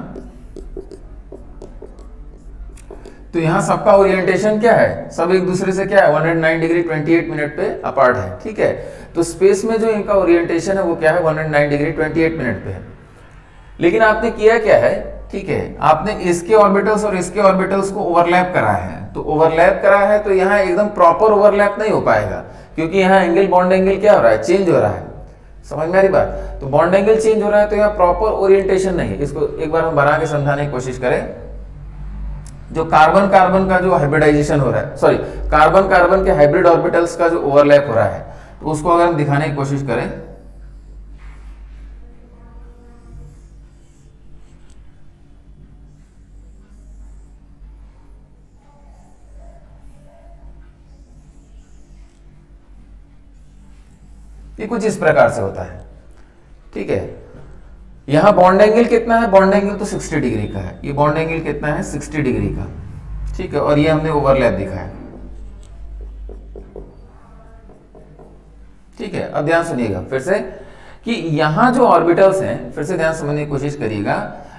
तो यहां सबका ओरिएंटेशन क्या है, सब एक दूसरे से क्या है, 109 डिग्री 28 मिनट पे अपार्ट है, ठीक है। तो स्पेस में जो इनका ओरिएंटेशन है वो क्या है, 109 डिग्री 28 मिनट पे है। लेकिन आपने किया क्या है, ठीक है, आपने इसके ऑर्बिटल्स और इसके ऑर्बिटल्स को ओवरलैप कराया है, तो ओवरलैप कराया है तो यहाँ एकदम प्रॉपर ओवरलैप नहीं हो पाएगा, क्योंकि यहाँ एंगल, बॉन्ड एंगल क्या हो रहा है, चेंज हो रहा है, समझ में आ रही बात। तो बॉन्ड एंगल चेंज हो रहा है तो यहाँ प्रॉपर ओरिएंटेशन नहीं है। इसको एक बार हम बना के समझाने की कोशिश करें, जो कार्बन कार्बन का जो हाइब्रिडाइजेशन हो रहा है, सॉरी, कार्बन कार्बन के हाइब्रिड ऑर्बिटल्स का जो ओवरलैप हो रहा है, तो उसको अगर हम दिखाने की कोशिश करें, ये कुछ इस प्रकार से होता है, ठीक है। यहां बॉन्ड एंगल कितना है, बॉन्ड एंगल तो 60 डिग्री का है, ये बॉन्ड एंगल कितना है, 60 डिग्री का, ठीक है, और ये हमने ओवरलैप दिखाया, ठीक है। अब ध्यान सुनिएगा फिर से कि यहां जो ऑर्बिटल्स हैं, फिर से ध्यान समझने की कोशिश करिएगा,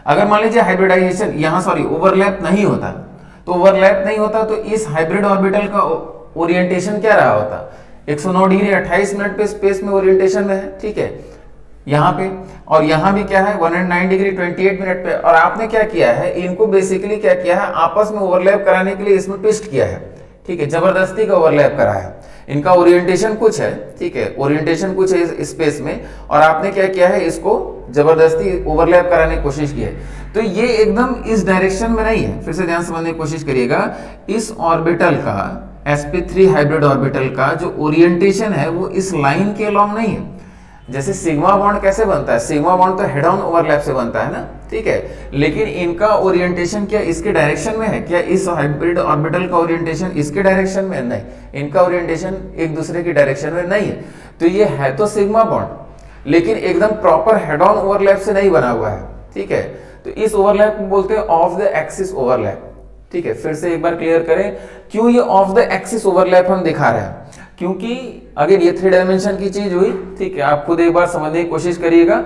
अगर मान लीजिए हाइब्रिडाइजेशन यहां, सॉरी, ओवरलैप नहीं होता, तो ओवरलैप नहीं होता तो इस हाइब्रिड ऑर्बिटल का ओरिएंटेशन क्या रहा होता, 109 डिग्री 28 मिनट पे स्पेस में ओरिएंटेशन में है, ठीक है, यहाँ पे, और यहाँ भी क्या है, 109 डिग्री 28 मिनट पे। और आपने क्या किया है, इनको बेसिकली क्या किया है, आपस में ओवरलैप कराने के लिए इसमें ट्विस्ट किया है, ठीक है, जबरदस्ती का ओवरलैप करा है। इनका ओरिएंटेशन कुछ है, ठीक है, ओरिएंटेशन कुछ है इस स्पेस में, और आपने क्या किया है, इसको जबरदस्ती ओवरलैप कराने की कोशिश की है। तो ये एकदम इस डायरेक्शन में नहीं है, फिर से ध्यान समझने की कोशिश करिएगा, इस ऑर्बिटल का, sp3 हाइब्रिड ऑर्बिटल का जो ओरिएंटेशन है वो इस लाइन के अलॉन्ग नहीं है, जैसे सिग्मा बॉन्ड कैसे बनता है, सिग्मा बॉन्ड तो हेड ऑन ओवरलैप से बनता है ना, ठीक है, लेकिन इनका ओरिएंटेशन क्या इसके डायरेक्शन में है, क्या इस हाइब्रिड ऑर्बिटल का ओरिएंटेशन इसके डायरेक्शन में नहीं, इनका ओरिएंटेशन एक दूसरे की डायरेक्शन में नहीं है। तो ये है तो सिग्मा बॉन्ड लेकिन एकदम प्रॉपर हेड ऑन ओवरलैप से नहीं बना हुआ है, ठीक है। तो इस ओवरलैप को बोलते हैं ऑफ द एक्सिस ओवरलैप, ठीक है। फिर से एक बार क्लियर करें, क्यों ये ऑफ द एक्सिस ओवरलैप हम दिखा रहे हैं, क्योंकि अगर ये 3 डायमेंशन की चीज हुई, ठीक है, आप खुद एक बार समझने की कोशिश करिएगा।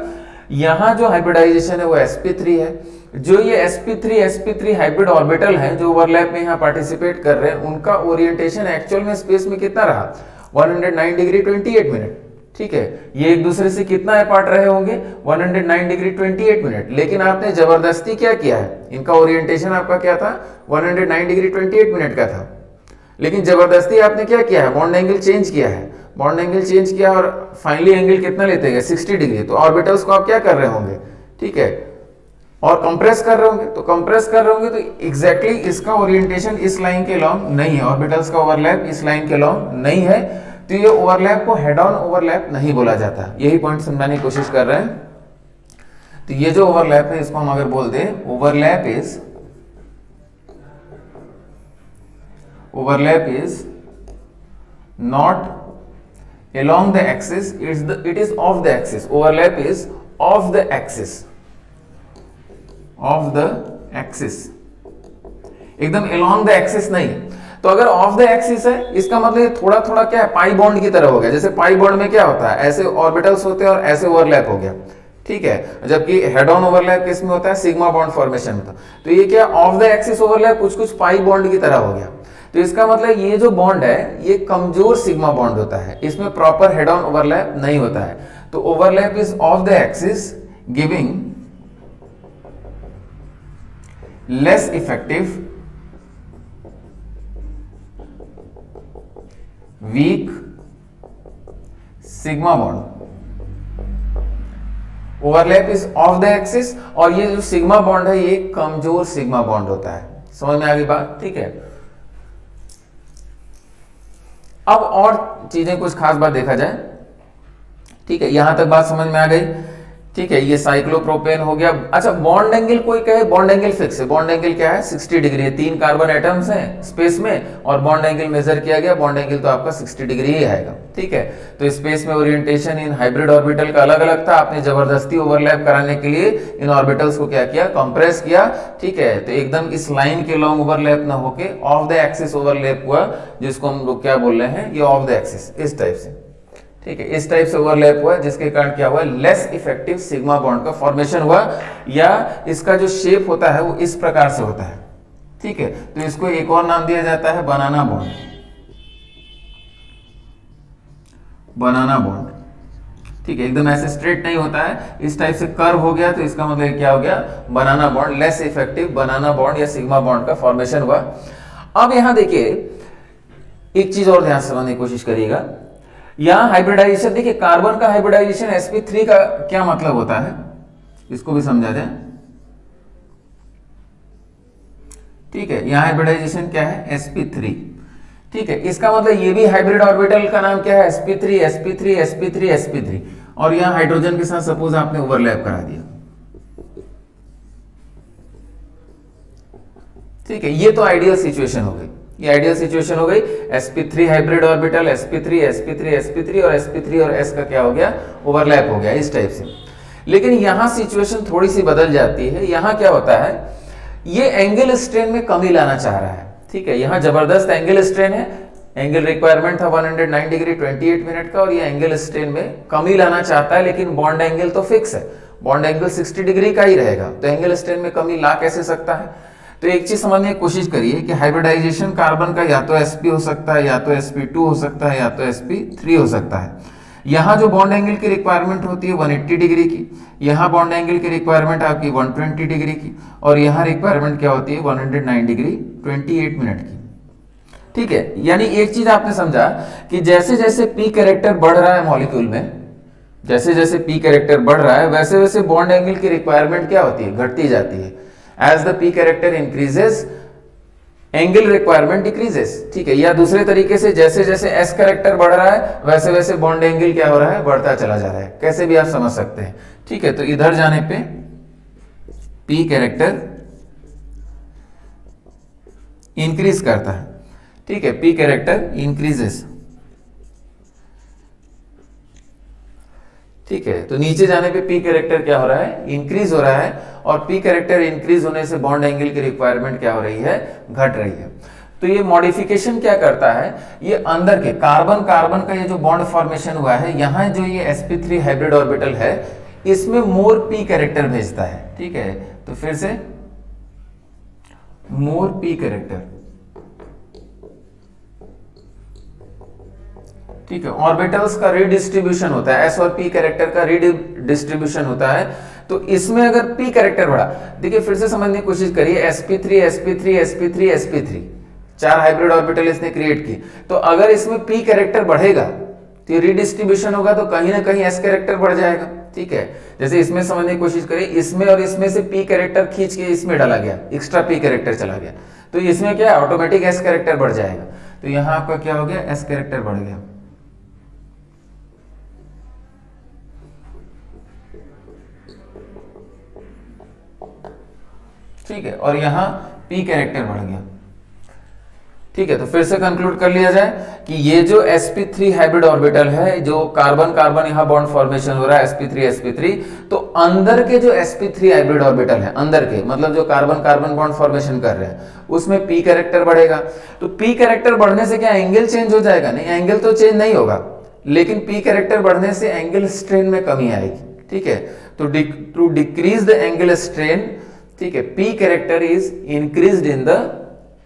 यहां जो हाइब्रिडाइजेशन है वो sp3 है, जो ये sp3 हाइब्रिड ऑर्बिटल है जो ओवरलैप में यहां पार्टिसिपेट कर रहे हैं, उनका ओरिएंटेशन एक्चुअल में स्पेस में कितना रहा, 109 डिग्री 28 मिनट, ठीक है। ये एक दूसरे से कितना अपार्ट रहे होंगे, 109 डिग्री 28 मिनट, लेकिन आपने जबरदस्ती क्या किया है, इनका ओरिएंटेशन आपका क्या था, 109 डिग्री 28 मिनट का था, लेकिन जबरदस्ती आपने क्या किया है, बॉन्ड एंगल चेंज किया है, बॉन्ड एंगल चेंज किया और फाइनली एंगल कितना लेते हैं, 60 डिग्री। तो ऑर्बिटल्स को आप क्या कर रहे होंगे, ठीक है, और कंप्रेस कर रहे होंगे, तो कंप्रेस कर रहे होंगे तो एग्जैक्टली इसका ओरिएंटेशन इस लाइन के लॉन्ग नहीं है, ऑर्बिटल्स का ओवरलैप इस लाइन के लॉन्ग नहीं है, तो ये ओवरलैप को हेड ऑन ओवरलैप नहीं बोला जाता। यही पॉइंट समझाने की कोशिश कर रहे हैं। तो ये जो ओवरलैप है इसको हम अगर बोल दें overlap is not along the axis, it is off the axis, overlap is off the axis, एकदम along the axis नहीं। तो अगर off the axis है इसका मतलब थोड़ा थोड़ा क्या है, पाई बॉन्ड की तरह हो गया। जैसे पाई बॉन्ड में क्या होता है, ऐसे ऑर्बिटल्स होते हैं और ऐसे ओवरलैप हो गया, ठीक है, जबकि हेड ऑन ओवरलैप किसमें होता है, सिग्मा बॉन्ड फॉर्मेशन में। तो ये क्या ऑफ द एक्सिस ओवरलैप कुछ पाई बॉन्ड की तरह हो गया। तो इसका मतलब ये जो बॉन्ड है ये कमजोर सिग्मा बॉन्ड होता है, इसमें प्रॉपर हेड ऑन ओवरलैप नहीं होता है। तो overlap is off the axis giving less effective weak sigma bond. Overlap is off the axis और ये जो सिग्मा बॉन्ड है ये कमजोर सिग्मा बॉन्ड होता है। समझ में आ गई बात, ठीक है। अब और चीजें कुछ खास बात देखा जाए, ठीक है, यहां तक बात समझ में आ गई, ठीक है। ये साइक्लोप्रोपेन हो गया। अच्छा, बॉन्ड एंगल कोई कहे, बॉन्ड एंगल फिक्स है, बॉन्ड एंगल क्या है, 60 डिग्री है। 3 कार्बन एटम्स हैं स्पेस में और बॉन्ड एंगल मेजर किया गया, बॉन्ड एंगल तो आपका 60 डिग्री ही आएगा, ठीक है। तो स्पेस में ओरिएंटेशन इन हाइब्रिड ऑर्बिटल का अलग अलग था, आपने जबरदस्ती ओवरलैप कराने के लिए इन ऑर्बिटल्स को क्या किया, कंप्रेस किया, ठीक है। तो एकदम इस लाइन के लॉन्ग ओवरलैप ना होके ऑफ द एक्सिस ओवरलैप हुआ, जिसको हम लोग क्या बोल रहे हैं, ये ऑफ द एक्सिस, इस टाइप से, ठीक है, इस टाइप से ओवरलैप हुआ, जिसके कारण क्या हुआ, लेस इफेक्टिव सिग्मा बॉन्ड का फॉर्मेशन हुआ, या इसका जो शेप होता है वो इस प्रकार से होता है, ठीक है। तो इसको एक और नाम दिया जाता है बनाना बॉन्ड, बनाना बॉन्ड, ठीक है। एकदम ऐसे स्ट्रेट नहीं होता है, इस टाइप से कर्व हो गया, तो इसका मतलब क्या हो गया, बनाना बॉन्ड, लेस इफेक्टिव बनाना बॉन्ड या सिग्मा बॉन्ड का फॉर्मेशन हुआ। अब यहां देखिए एक चीज और ध्यान से समझने की कोशिश करिएगा, यहां हाइब्रिडाइजेशन देखिए, कार्बन का हाइब्रिडाइजेशन sp3 का क्या मतलब होता है, इसको भी समझा जाए, ठीक है। यहां हाइब्रिडाइजेशन क्या है, sp3, ठीक है। इसका मतलब ये भी हाइब्रिड ऑर्बिटल का नाम क्या है, sp3 sp3 sp3 sp3, और यहां हाइड्रोजन के साथ सपोज आपने ओवरलैप करा दिया, ठीक है। ये तो आइडियल सिचुएशन हो गई, ये आइडियल सिचुएशन हो गई, sp3 hybrid orbital, sp3 sp3 sp3 और sp3 और s का क्या हो गया, ओवरलैप हो गया इस टाइप से। लेकिन यहां सिचुएशन थोड़ी सी बदल जाती है। यहां क्या होता है, ये एंगल स्ट्रेन में कमी लाना चाह रहा है, ठीक है। यहां जबरदस्त एंगल स्ट्रेन है, एंगल रिक्वायरमेंट था 109 डिग्री 28 मिनट का, और ये एंगल स्ट्रेन में कमी लाना चाहता है, लेकिन बॉन्ड एंगल तो फिक्स है, बॉन्ड एंगल 60 डिग्री का ही रहेगा, तो एंगल स्ट्रेन में कमी ला कैसे सकता है। तो एक चीज समझने की कोशिश करिए कि हाइब्रिडाइजेशन कार्बन का या तो sp हो सकता है, या तो sp2 हो सकता है, या तो sp3 हो सकता है। यहां जो बॉन्ड एंगल की रिक्वायरमेंट होती है 180 डिग्री की, यहां बॉन्ड एंगल की रिक्वायरमेंट आपकी 120 डिग्री की, और यहां रिक्वायरमेंट क्या होती है 109 डिग्री 28 मिनट की, ठीक है। यानी एक चीज आपने समझा कि जैसे जैसे पी कैरेक्टर बढ़ रहा है मॉलिक्यूल में, जैसे जैसे पी कैरेक्टर बढ़ रहा है वैसे वैसे बॉन्ड एंगल की रिक्वायरमेंट क्या होती है, घटती जाती है। As the p character increases, angle requirement decreases, ठीक है। या दूसरे तरीके से जैसे जैसे एस कैरेक्टर बढ़ रहा है वैसे वैसे बॉन्ड एंगल क्या हो रहा है, बढ़ता चला जा रहा है, कैसे भी आप समझ सकते हैं, ठीक है। तो इधर जाने पे पी कैरेक्टर इंक्रीज करता है, ठीक है, पी कैरेक्टर इंक्रीजेस, ठीक है। तो नीचे जाने पे पी कैरेक्टर क्या हो रहा है, इंक्रीज हो रहा है, और पी कैरेक्टर इंक्रीज होने से बॉन्ड एंगल की रिक्वायरमेंट क्या हो रही है, घट रही है। तो ये मॉडिफिकेशन क्या करता है, ये अंदर के कार्बन कार्बन का ये जो बॉन्ड फॉर्मेशन हुआ है, यहां जो ये sp3 हाइब्रिड ऑर्बिटल है इसमें मोर पी कैरेक्टर भेजता है, ठीक है। तो फिर से मोर पी कैरेक्टर, ठीक है। ऑर्बिटल्स का रीडिस्ट्रीब्यूशन होता है, एस और पी कैरेक्टर का रीडिस्ट्रीब्यूशन होता है। तो इसमें अगर पी कैरेक्टर बढ़ा, देखिए फिर से समझने की कोशिश करिए, sp3 sp3 sp3 sp3 4 hybrid orbital इसने क्रिएट की। तो अगर इसमें पी कैरेक्टर बढ़ेगा तो रीडिस्ट्रीब्यूशन होगा, तो कहीं ना कहीं एस कैरेक्टर बढ़ जाएगा, ठीक है। जैसे इसमें समझने की कोशिश करिए, इसमें और इसमें से पी कैरेक्टर खींच के इसमें डाला गया, एक्स्ट्रा पी कैरेक्टर चला गया, तो इसमें क्या ऑटोमेटिक एस कैरेक्टर बढ़ जाएगा। तो यहां आपका क्या हो गया, एस कैरेक्टर बढ़ गया, ठीक है। और यहां पी कैरेक्टर बढ़ गया, ठीक है। तो फिर से कंक्लूड कर लिया जाए कि ये जो sp3 हाइब्रिड ऑर्बिटल है, जो कार्बन कार्बन यहां बॉन्ड फॉर्मेशन हो रहा है sp3 तो अंदर के जो sp3 हाइब्रिड ऑर्बिटल है, अंदर के मतलब जो कार्बन कार्बन बॉन्ड फॉर्मेशन कर रहे हैं, उसमें p कैरेक्टर बढ़ेगा। तो p कैरेक्टर बढ़ने से क्या एंगल चेंज हो जाएगा, नहीं, एंगल तो चेंज नहीं होगा, लेकिन p कैरेक्टर बढ़ने से एंगल स्ट्रेन में कमी आएगी, ठीक है। तो to decrease the angle strain, ठीक है, p character is increased in the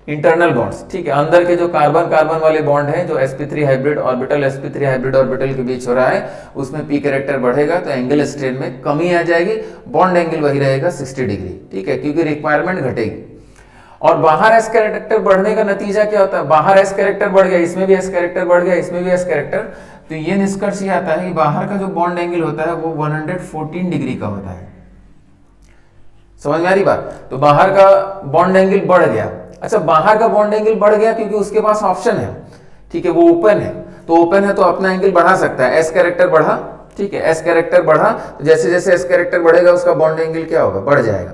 internal bonds, ठीक है। अंदर के जो कार्बन कार्बन वाले बॉन्ड हैं, जो sp3 hybrid orbital sp3 hybrid orbital के बीच हो रहा है, उसमें p कैरेक्टर बढ़ेगा तो एंगल स्ट्रेन में कमी आ जाएगी, बॉन्ड एंगल वही रहेगा 60 डिग्री, ठीक है, क्योंकि रिक्वायरमेंट घटेगी। और बाहर s कैरेक्टर बढ़ने का नतीजा क्या होता है, बाहर s कैरेक्टर बढ़ गया, इसमें भी s कैरेक्टर बढ़ गया, इसमें भी s कैरेक्टर, तो ये निष्कर्ष ये आता है कि बाहर का जो बॉन्ड एंगल होता है वो 114 डिग्री का होता है। समझ में आ रही बात? तो बाहर का बॉन्ड एंगल बढ़ गया। अच्छा, बाहर का बॉन्ड एंगल बढ़ गया क्योंकि उसके पास ऑप्शन है, ठीक है, वो ओपन है, तो ओपन है तो अपना एंगल बढ़ा सकता है। एस कैरेक्टर बढ़ा, ठीक है, एस कैरेक्टर बढ़ा, तो जैसे जैसे एस कैरेक्टर बढ़ेगा उसका बॉन्ड एंगल क्या होगा, बढ़ जाएगा,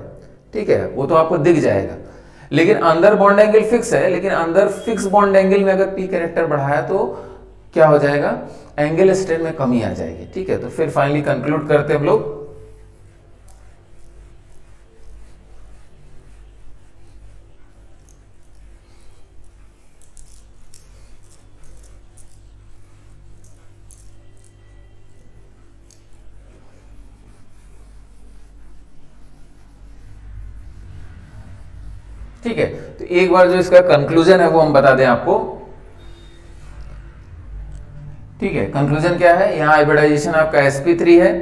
ठीक है, वो तो आपको दिख जाएगा। लेकिन अंदर बॉन्ड एंगल फिक्स है, लेकिन अंदर फिक्स बॉन्ड एंगल में अगर पी कैरेक्टर बढ़ाया तो क्या हो जाएगा, एंगल स्ट्रेन में कमी आ जाएगी, ठीक है। तो फिर फाइनली कंक्लूड करते हम लोग, ठीक है। तो एक बार जो इसका कंक्लूजन है वो हम बता दें आपको, ठीक है। कंक्लूजन क्या है, यहाँ हाइब्रिडाइजेशन आपका sp3 है,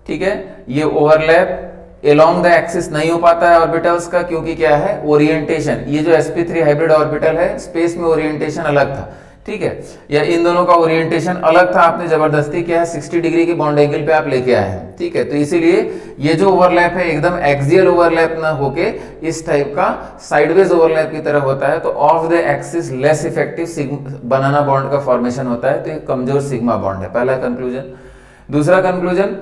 ठीक है, ये ओवरलैप एलोंग द एक्सिस नहीं हो पाता है ऑर्बिटल्स का, क्योंकि क्या है, ओरिएंटेशन, ये जो sp3 हाइब्रिड ऑर्बिटल है स्पेस में ओरिएंटेशन अलग था, ठीक है, या इन दोनों का ओरिएंटेशन अलग था, आपने जबरदस्ती क्या है 60 डिग्री की बॉन्ड एंगल पे आप लेके आए हैं, ठीक है। तो इसीलिए ये जो ओवरलैप है एकदम एक्सियल ओवरलैप ना होके इस टाइप का साइडवेज ओवरलैप की तरह होता है, तो of the axis less effective banana bond का फॉर्मेशन होता है, तो एक कमजोर सिग्मा बॉन्ड है, पहला कंक्लूजन। दूसरा कंक्लूजन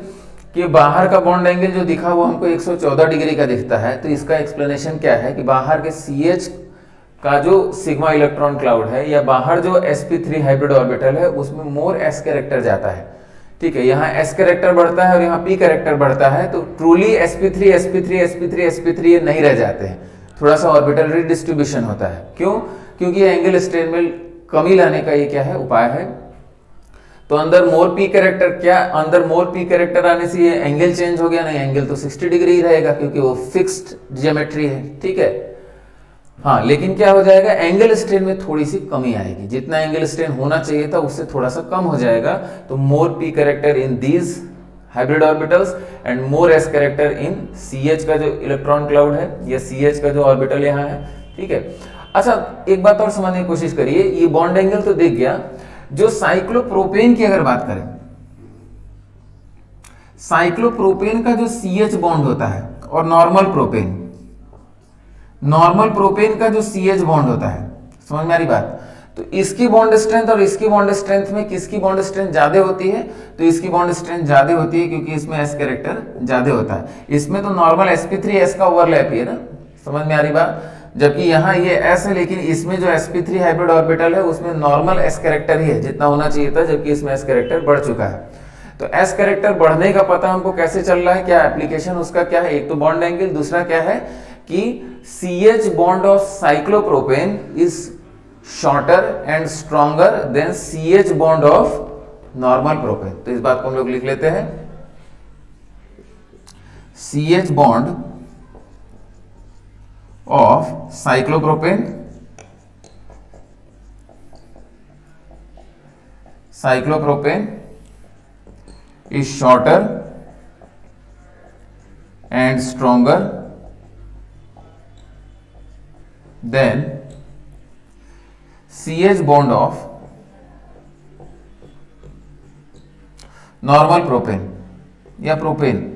कि बाहर का बॉन्ड एंगल जो दिखा वो हमको 114 डिग्री का दिखता है, तो इसका एक्सप्लेनेशन क्या है कि बाहर के CH का जो सिग्मा इलेक्ट्रॉन क्लाउड है, या बाहर जो sp3 हाइब्रिड ऑर्बिटल है उसमें मोर s कैरेक्टर जाता है, ठीक है, यहाँ s कैरेक्टर बढ़ता है और यहाँ p कैरेक्टर बढ़ता है, तो truly sp3 sp3 sp3 sp3 ये नहीं रह जाते हैं, थोड़ा सा ऑर्बिटल रीडिस्ट्रीब्यूशन होता है। क्यों? क्योंकि ये एंगल स्ट्रेन में कमी लाने का ये क्या है, उपाय है। तो अंदर मोर पी कैरेक्टर, क्या अंदर मोर पी कैरेक्टर आने से ये एंगल चेंज हो गया? नहीं, एंगल तो 60 डिग्री ही रहेगा क्योंकि वो फिक्स्ड ज्योमेट्री है, ठीक है। हाँ, लेकिन क्या हो जाएगा, एंगल स्ट्रेन में थोड़ी सी कमी आएगी, जितना एंगल स्ट्रेन होना चाहिए था उससे थोड़ा सा कम हो जाएगा। तो more p character in these hybrid orbitals and more s character in CH का जो इलेक्ट्रॉन क्लाउड है या CH का जो ऑर्बिटल यहाँ है, ठीक है। अच्छा, एक बात और समझने की कोशिश करिए, ये बॉन्ड एंगल तो दिख गया, जो साइक्लोप्रोपेन की अगर बात करें, साइक्लोप्रोपेन का जो CH बॉन्ड होता है और नॉर्मल प्रोपेन, नॉर्मल प्रोपेन का जो सी एच बॉन्ड होता है, समझ में आ रही बात, तो इसकी बॉन्ड स्ट्रेंथ और इसकी बॉन्ड स्ट्रेंथ में किसकी बॉन्ड स्ट्रेंथ ज्यादा होती है, तो इसकी बॉन्ड स्ट्रेंथ ज्यादा होती है क्योंकि इसमें एस कैरेक्टर ज्यादा होता है। इसमें तो नॉर्मल sp3s का ओवरलैप ही है ना, समझ में आ रही बात, जबकि यहाँ ये s है लेकिन इसमें जो sp3 हाइब्रिड ऑर्बिटल है उसमें नॉर्मल s कैरेक्टर ही है जितना होना चाहिए था, जबकि इसमें s कैरेक्टर बढ़ चुका है। तो s कैरेक्टर बढ़ने का पता हमको कैसे चल रहा है, क्या एप्लीकेशन उसका क्या है, एक तो बॉन्ड एंगल, दूसरा क्या है कि CH bond of cyclopropane is shorter and stronger than CH bond of normal propane. तो इस बात को हम लोग लिख लेते हैं, CH bond of cyclopropane is shorter and stronger than CH bond of normal propane या प्रोपेन।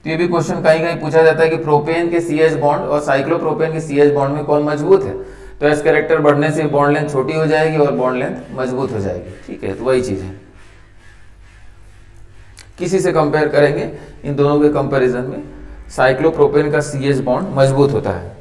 तो ये भी क्वेश्चन कहीं कहीं पूछा जाता है कि प्रोपेन के CH बॉन्ड और साइक्लोप्रोपेन के CH बॉन्ड में कौन मजबूत है, तो एस कैरेक्टर बढ़ने से बॉन्ड लेंथ छोटी हो जाएगी और बॉन्ड लेंथ मजबूत हो जाएगी। ठीक है, तो वही चीज है, किसी से कंपेयर करेंगे इन दोनों के कंपैरिजन में साइक्लोप्रोपेन का CH बॉन्ड मजबूत होता है।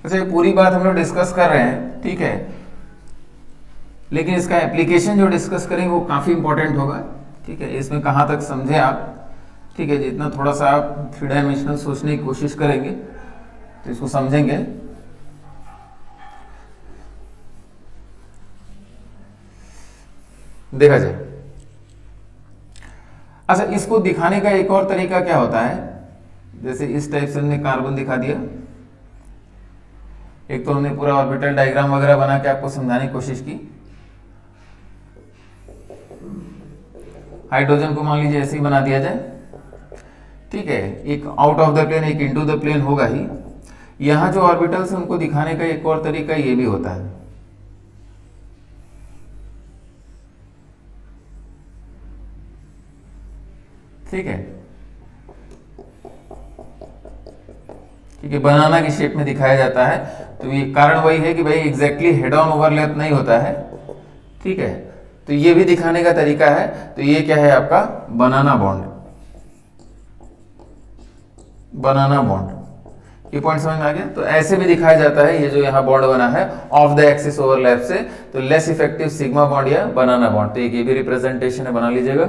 अच्छा, ये पूरी बात हम लोग डिस्कस कर रहे हैं, ठीक है, लेकिन इसका एप्लीकेशन जो डिस्कस करेंगे वो काफी इंपॉर्टेंट होगा। ठीक है, इसमें कहाँ तक समझे आप, ठीक है, जितना थोड़ा सा आप थ्री डायमेंशनल सोचने की कोशिश करेंगे तो इसको समझेंगे। देखा जाए, अच्छा इसको दिखाने का एक और तरीका क्या होता है, जैसे इस टाइप से हमने कार्बन दिखा दिया, एक तो हमने पूरा ऑर्बिटल डायग्राम वगैरह बना के आपको समझाने की कोशिश की। हाइड्रोजन को मान लीजिए ऐसे ही बना दिया जाए, ठीक है, एक आउट ऑफ द प्लेन एक इनटू द प्लेन होगा ही। यहां जो ऑर्बिटल्स है उनको दिखाने का एक और तरीका ये भी होता है, ठीक है, ठीक है, बनाना की शेप में दिखाया जाता है। तो ये कारण वही है कि भाई एग्जैक्टली हेड ऑन ओवरलैप नहीं होता है, ठीक है, तो ये भी दिखाने का तरीका है। तो ये क्या है आपका बनाना बॉन्ड, बनाना बॉन्ड, ये पॉइंट समझ में आ गया। तो ऐसे भी दिखाया जाता है, ये जो यहाँ बॉन्ड बना है ऑफ द एक्सिस ओवरलैप से, तो लेस इफेक्टिव सिग्मा बॉन्ड या बनाना बॉन्ड। तो ये भी रिप्रेजेंटेशन है, बना लीजिएगा।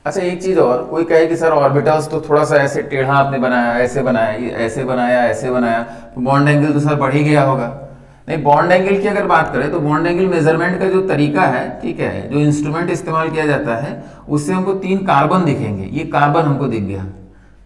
अच्छा एक चीज और, कोई कहे कि सर ऑर्बिटल्स तो थोड़ा सा ऐसे टेढ़ा आपने बनाया, ऐसे बनाया, ऐसे बनाया, ऐसे बनाया, तो बॉन्ड एंगल तो सर बढ़ ही गया होगा। नहीं, बॉन्ड एंगल की अगर बात करें तो बॉन्ड एंगल मेजरमेंट का जो तरीका है, ठीक है, जो इंस्ट्रूमेंट इस्तेमाल किया जाता है उससे हमको 3 कार्बन दिखेंगे। ये कार्बन हमको दिख गया,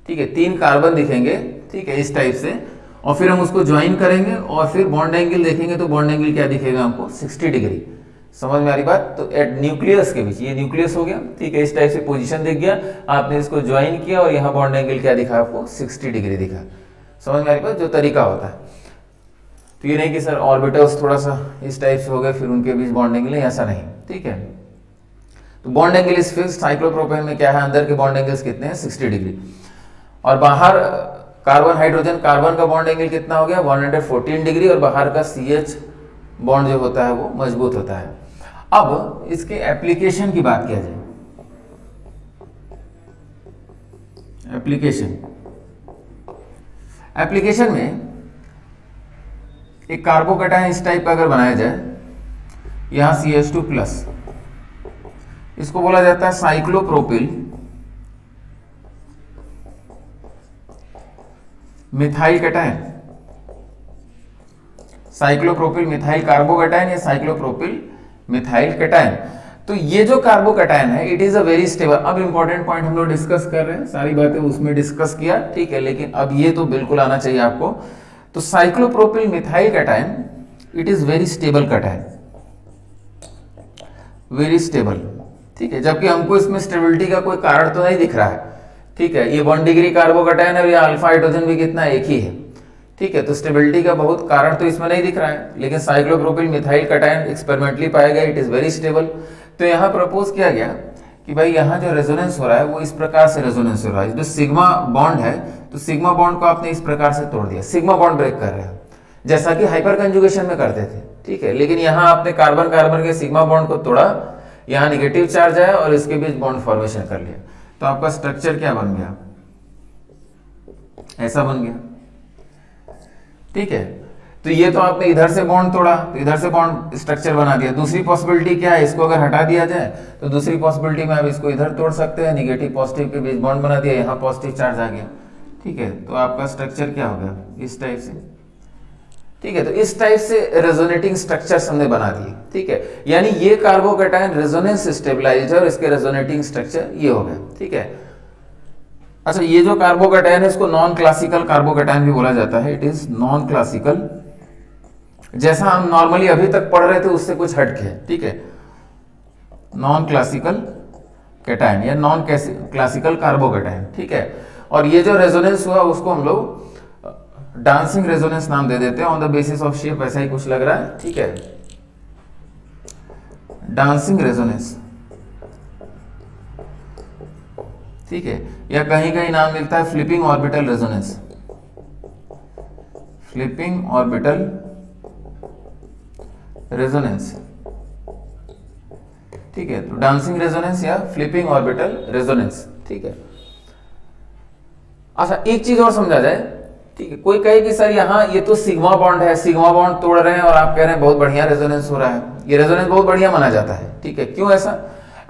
ठीक है, 3 कार्बन दिखेंगे, ठीक है, इस टाइप से, और फिर हम उसको ज्वाइन करेंगे और फिर बॉन्ड एंगल देखेंगे तो बॉन्ड एंगल क्या दिखेगा हमको 60 डिग्री। समझ में आ रही बात। तो एट न्यूक्लियस के बीच, ये न्यूक्लियस हो गया, ठीक है, इस टाइप से पोजीशन दिख गया, आपने इसको ज्वाइन किया और यहाँ बॉन्ड एंगल क्या दिखा आपको 60 डिग्री दिखा। समझ में आ रही बात, जो तरीका होता है। तो ये नहीं कि सर ऑर्बिटल्स थोड़ा सा इस टाइप से हो गए फिर उनके बीच बॉन्ड एंगल, ऐसा नहीं, ठीक है। तो bond angle is fixed, cyclopropane में क्या है, अंदर के बॉन्ड एंगल्स कितने हैं 60 डिग्री, और बाहर कार्बन हाइड्रोजन कार्बन का बॉन्ड एंगल कितना हो गया 114 डिग्री, और बाहर का CH बॉन्ड जो होता है वो मजबूत होता है। अब इसके एप्लीकेशन की बात किया जाए, एप्लीकेशन में एक कार्बोकैटायन इस टाइप का अगर बनाया जाए, यहां CH2 प्लस, इसको बोला जाता है cyclopropyl methyl cation. Cyclopropyl methyl carbocation या साइक्लोप्रोपिल मिथाइल कैटायन। तो ये जो कार्बोकैटायन है it is a very stable. अब इंपॉर्टेंट पॉइंट हम लोग डिस्कस कर रहे हैं, सारी बातें उसमें डिस्कस किया, ठीक है, लेकिन अब ये तो बिल्कुल आना चाहिए आपको। तो cyclopropyl methyl cation it is very stable cation, very stable, ठीक है, जबकि हमको इसमें स्टेबिलिटी का कोई कारण तो नहीं दिख रहा है, ठीक है। ये 1 डिग्री कार्बोकैटायन है, या अल्फा हाइड्रोजन भी कितना एक ही है, ठीक है, तो स्टेबिलिटी का बहुत कारण तो इसमें नहीं दिख रहा है। लेकिन साइक्लोप्रोपिल मिथाइल कैटायन एक्सपेरिमेंटली पाया गया, इट इज वेरी स्टेबल। तो यहाँ प्रपोज किया गया कि भाई यहाँ जो रेजोनेंस हो रहा है वो इस प्रकार से रेजोनेंस हो रहा है। जो सिग्मा बॉन्ड है तो सिग्मा बॉन्ड को आपने इस प्रकार से तोड़ दिया, सिग्मा बॉन्ड ब्रेक कर रहे हैं, जैसा कि हाइपर कंजुगेशन में करते थे, ठीक है। लेकिन यहाँ आपने कार्बन कार्बन के सिग्मा बॉन्ड को तोड़ा, यहाँ निगेटिव चार्ज आया और इसके बीच बॉन्ड फॉर्मेशन कर लिया, तो आपका स्ट्रक्चर क्या बन गया, ऐसा बन गया, ठीक है। तो ये तो आपने इधर से बॉन्ड तोड़ा, तो इधर से बॉन्ड स्ट्रक्चर बना दिया। दूसरी पॉसिबिलिटी क्या है, इसको अगर हटा दिया जाए तो दूसरी पॉसिबिलिटी में आप इसको इधर तोड़ सकते हैं, निगेटिव पॉजिटिव के बीच बॉन्ड बना दिया, यहाँ पॉजिटिव चार्ज आ गया, ठीक है। तो आपका स्ट्रक्चर क्या हो गया, इस टाइप से, ठीक है। तो इस टाइप से रेजोनेटिंग स्ट्रक्चर्स हमने बना दिए, ठीक है। यानी ये कार्बोकैटायन रेजोनेंस स्टेबलाइजर और इसके रेजोनेटिंग स्ट्रक्चर ये हो गया, ठीक है। अच्छा, ये जो कार्बोकैटायन है इसको नॉन क्लासिकल कार्बोकैटायन भी बोला जाता है, इट इज नॉन क्लासिकल, जैसा हम नॉर्मली अभी तक पढ़ रहे थे उससे कुछ हटके है, ठीक है। नॉन क्लासिकल कैटायन या नॉन क्लासिकल कार्बोकैटायन, ठीक है। और ये जो रेजोनेंस हुआ उसको हम लोग डांसिंग रेजोनेंस नाम दे देते हैं, on the basis of shape, ऐसा ही कुछ लग रहा है, ठीक है, डांसिंग रेजोनेंस, ठीक है। या कहीं कहीं नाम मिलता है flipping orbital resonance, flipping orbital resonance, ठीक है। तो डांसिंग रेजोनेंस या फ्लिपिंग ऑर्बिटल रेजोनेंस, ठीक है। अच्छा, एक चीज और समझा जाए, ठीक है। कोई कहे कि सर यहाँ ये तो सिग्मा बॉन्ड है, सिग्मा बॉन्ड तोड़ रहे हैं और आप कह रहे हैं बहुत बढ़िया रेजोनेंस हो रहा है, ये रेजोनेंस बहुत बढ़िया माना जाता है, ठीक है। क्यों ऐसा?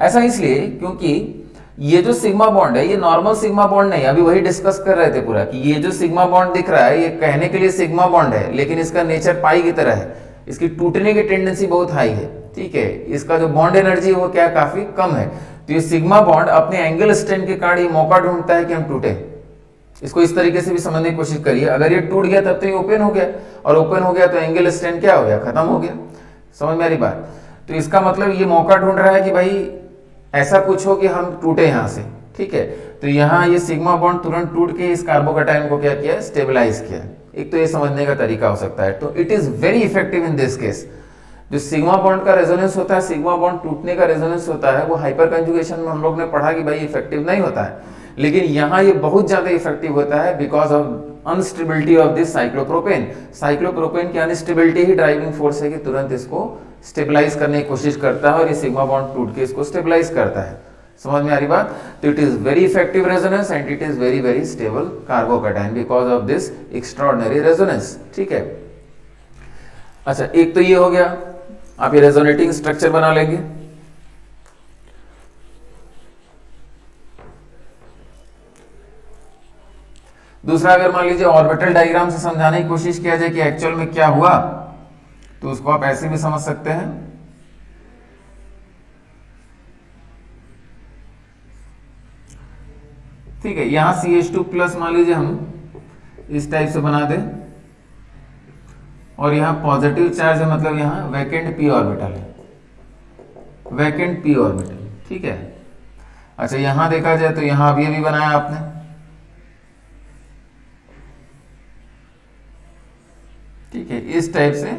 ऐसा इसलिए क्योंकि ये जो सिग्मा बॉन्ड है ये नॉर्मल सिग्मा बॉन्ड नहीं, अभी वही डिस्कस कर रहे थे पूरा कि ये जो सिग्मा बॉन्ड दिख रहा है ये कहने के लिए सिग्मा बॉन्ड है, लेकिन इसका नेचर पाई की तरह है, इसकी टूटने की टेंडेंसी बहुत हाई है, ठीक है। इसका जो बॉन्ड एनर्जी है वो क्या काफी कम है। तो ये सिग्मा बॉन्ड अपने एंगल स्ट्रेंथ के कारण ये मौका ढूंढता है कि हम टूटे। इसको इस तरीके से भी समझने की कोशिश करिए, अगर ये टूट गया तब तो ये ओपन हो गया, और ओपन हो गया तो एंगल स्ट्रेंथ क्या हो गया, खत्म हो गया। समझ में आ रही बात? तो इसका मतलब ये मौका ढूंढ रहा है कि भाई ऐसा कुछ हो कि हम टूटे यहाँ से, ठीक है। तो यहाँ ये सिग्मा बॉन्ड तुरंत टूट के इस कार्बोकैटायन को क्या किया, स्टेबलाइज किया। एक तो ये समझने का तरीका हो सकता है। तो it is very effective in this case. जो सिग्मा बॉन्ड का रेजोनेंस होता है, सिग्मा बॉन्ड टूटने का रेजोनेंस होता है, वो हाइपर कंजुगेशन में हम लोग ने पढ़ा कि भाई इफेक्टिव नहीं होता है, लेकिन यहाँ ये बहुत ज्यादा इफेक्टिव होता है because of unstability of this cyclopropane. Cyclopropane की अनस्टेबिलिटी ही ड्राइविंग फोर्स है कि तुरंत इसको स्टेबलाइज करने की कोशिश करता है और ये सिग्मा बॉन्ड टूट के इसको स्टेबलाइज करता है। समझ में आ रही बात? तो it is very effective resonance and it is very very stable carbocation because of this extraordinary resonance, ठीक है। अच्छा, एक तो ये हो गया, आप ये रेजोनेटिंग स्ट्रक्चर बना लेंगे। दूसरा, अगर मान लीजिए ऑर्बिटल डायग्राम से समझाने की कोशिश किया जाए कि एक्चुअल में क्या हुआ, तो उसको आप ऐसे भी समझ सकते हैं। ठीक है, यहां CH2 प्लस मान लीजिए हम इस टाइप से बना दें, और यहां पॉजिटिव चार्ज है, मतलब यहां वैकेंट p ऑर्बिटल है, वैकेंट p ऑर्बिटल, ठीक है। अच्छा, यहां देखा जाए तो यहां अब ये भी बनाया आपने, ठीक है, इस टाइप से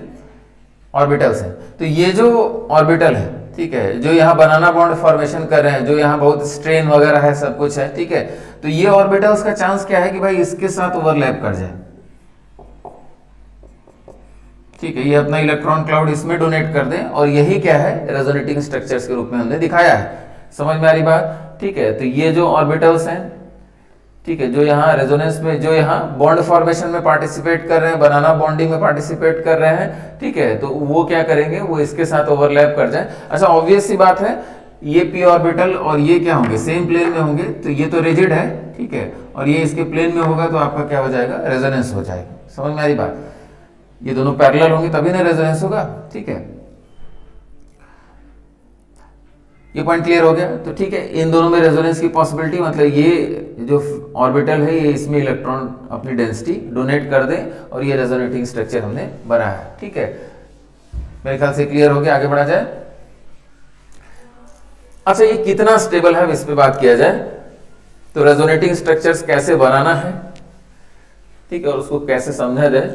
ऑर्बिटल्स है। तो ये जो ऑर्बिटल है, ठीक है, जो यहाँ बनाना बॉन्ड फॉर्मेशन कर रहे हैं, जो यहाँ बहुत स्ट्रेन वगैरह है, सब कुछ है, ठीक है। तो ये ऑर्बिटल्स का चांस क्या है कि भाई इसके साथ ओवरलैप कर जाए, ठीक है, ये अपना इलेक्ट्रॉन क्लाउड इसमें डोनेट कर दें, और यही क्या है, रेजोनेटिंग स्ट्रक्चर्स के रूप में हमने दिखाया है। समझ में आ रही बात? ठीक है। तो ये जो ऑर्बिटल्स हैं, ठीक है, जो यहाँ रेजोनेंस में, जो यहाँ बॉन्ड फॉर्मेशन में पार्टिसिपेट कर रहे हैं, बनाना बॉन्डिंग में पार्टिसिपेट कर रहे हैं, ठीक है, तो वो क्या करेंगे, वो इसके साथ ओवरलैप कर जाए। अच्छा, ऑब्वियस सी बात है, ये p ऑर्बिटल और ये क्या होंगे, सेम प्लेन में होंगे, तो ये तो रिजिड है, ठीक है, और ये इसके प्लेन में होगा, तो आपका क्या हो जाएगा, रेजोनेंस हो जाएगा। समझ में आ रही बात? ये दोनों पैरेलल होंगे तभी ना रेजोनेंस होगा, ठीक है। ये पॉइंट क्लियर हो गया। तो ठीक है, इन दोनों में रेजोनेंस की पॉसिबिलिटी, मतलब ये जो ऑर्बिटल है ये इसमें इलेक्ट्रॉन अपनी डेंसिटी डोनेट कर दे और ये रेजोनेटिंग स्ट्रक्चर हमने बनाया है, ठीक है। मेरे ख्याल से क्लियर हो गया, आगे बढ़ा जाए। अच्छा, ये कितना स्टेबल है इस पे बात किया जाए। तो रेजोनेटिंग स्ट्रक्चर्स कैसे बनाना है, ठीक है, और उसको कैसे समझा जाए।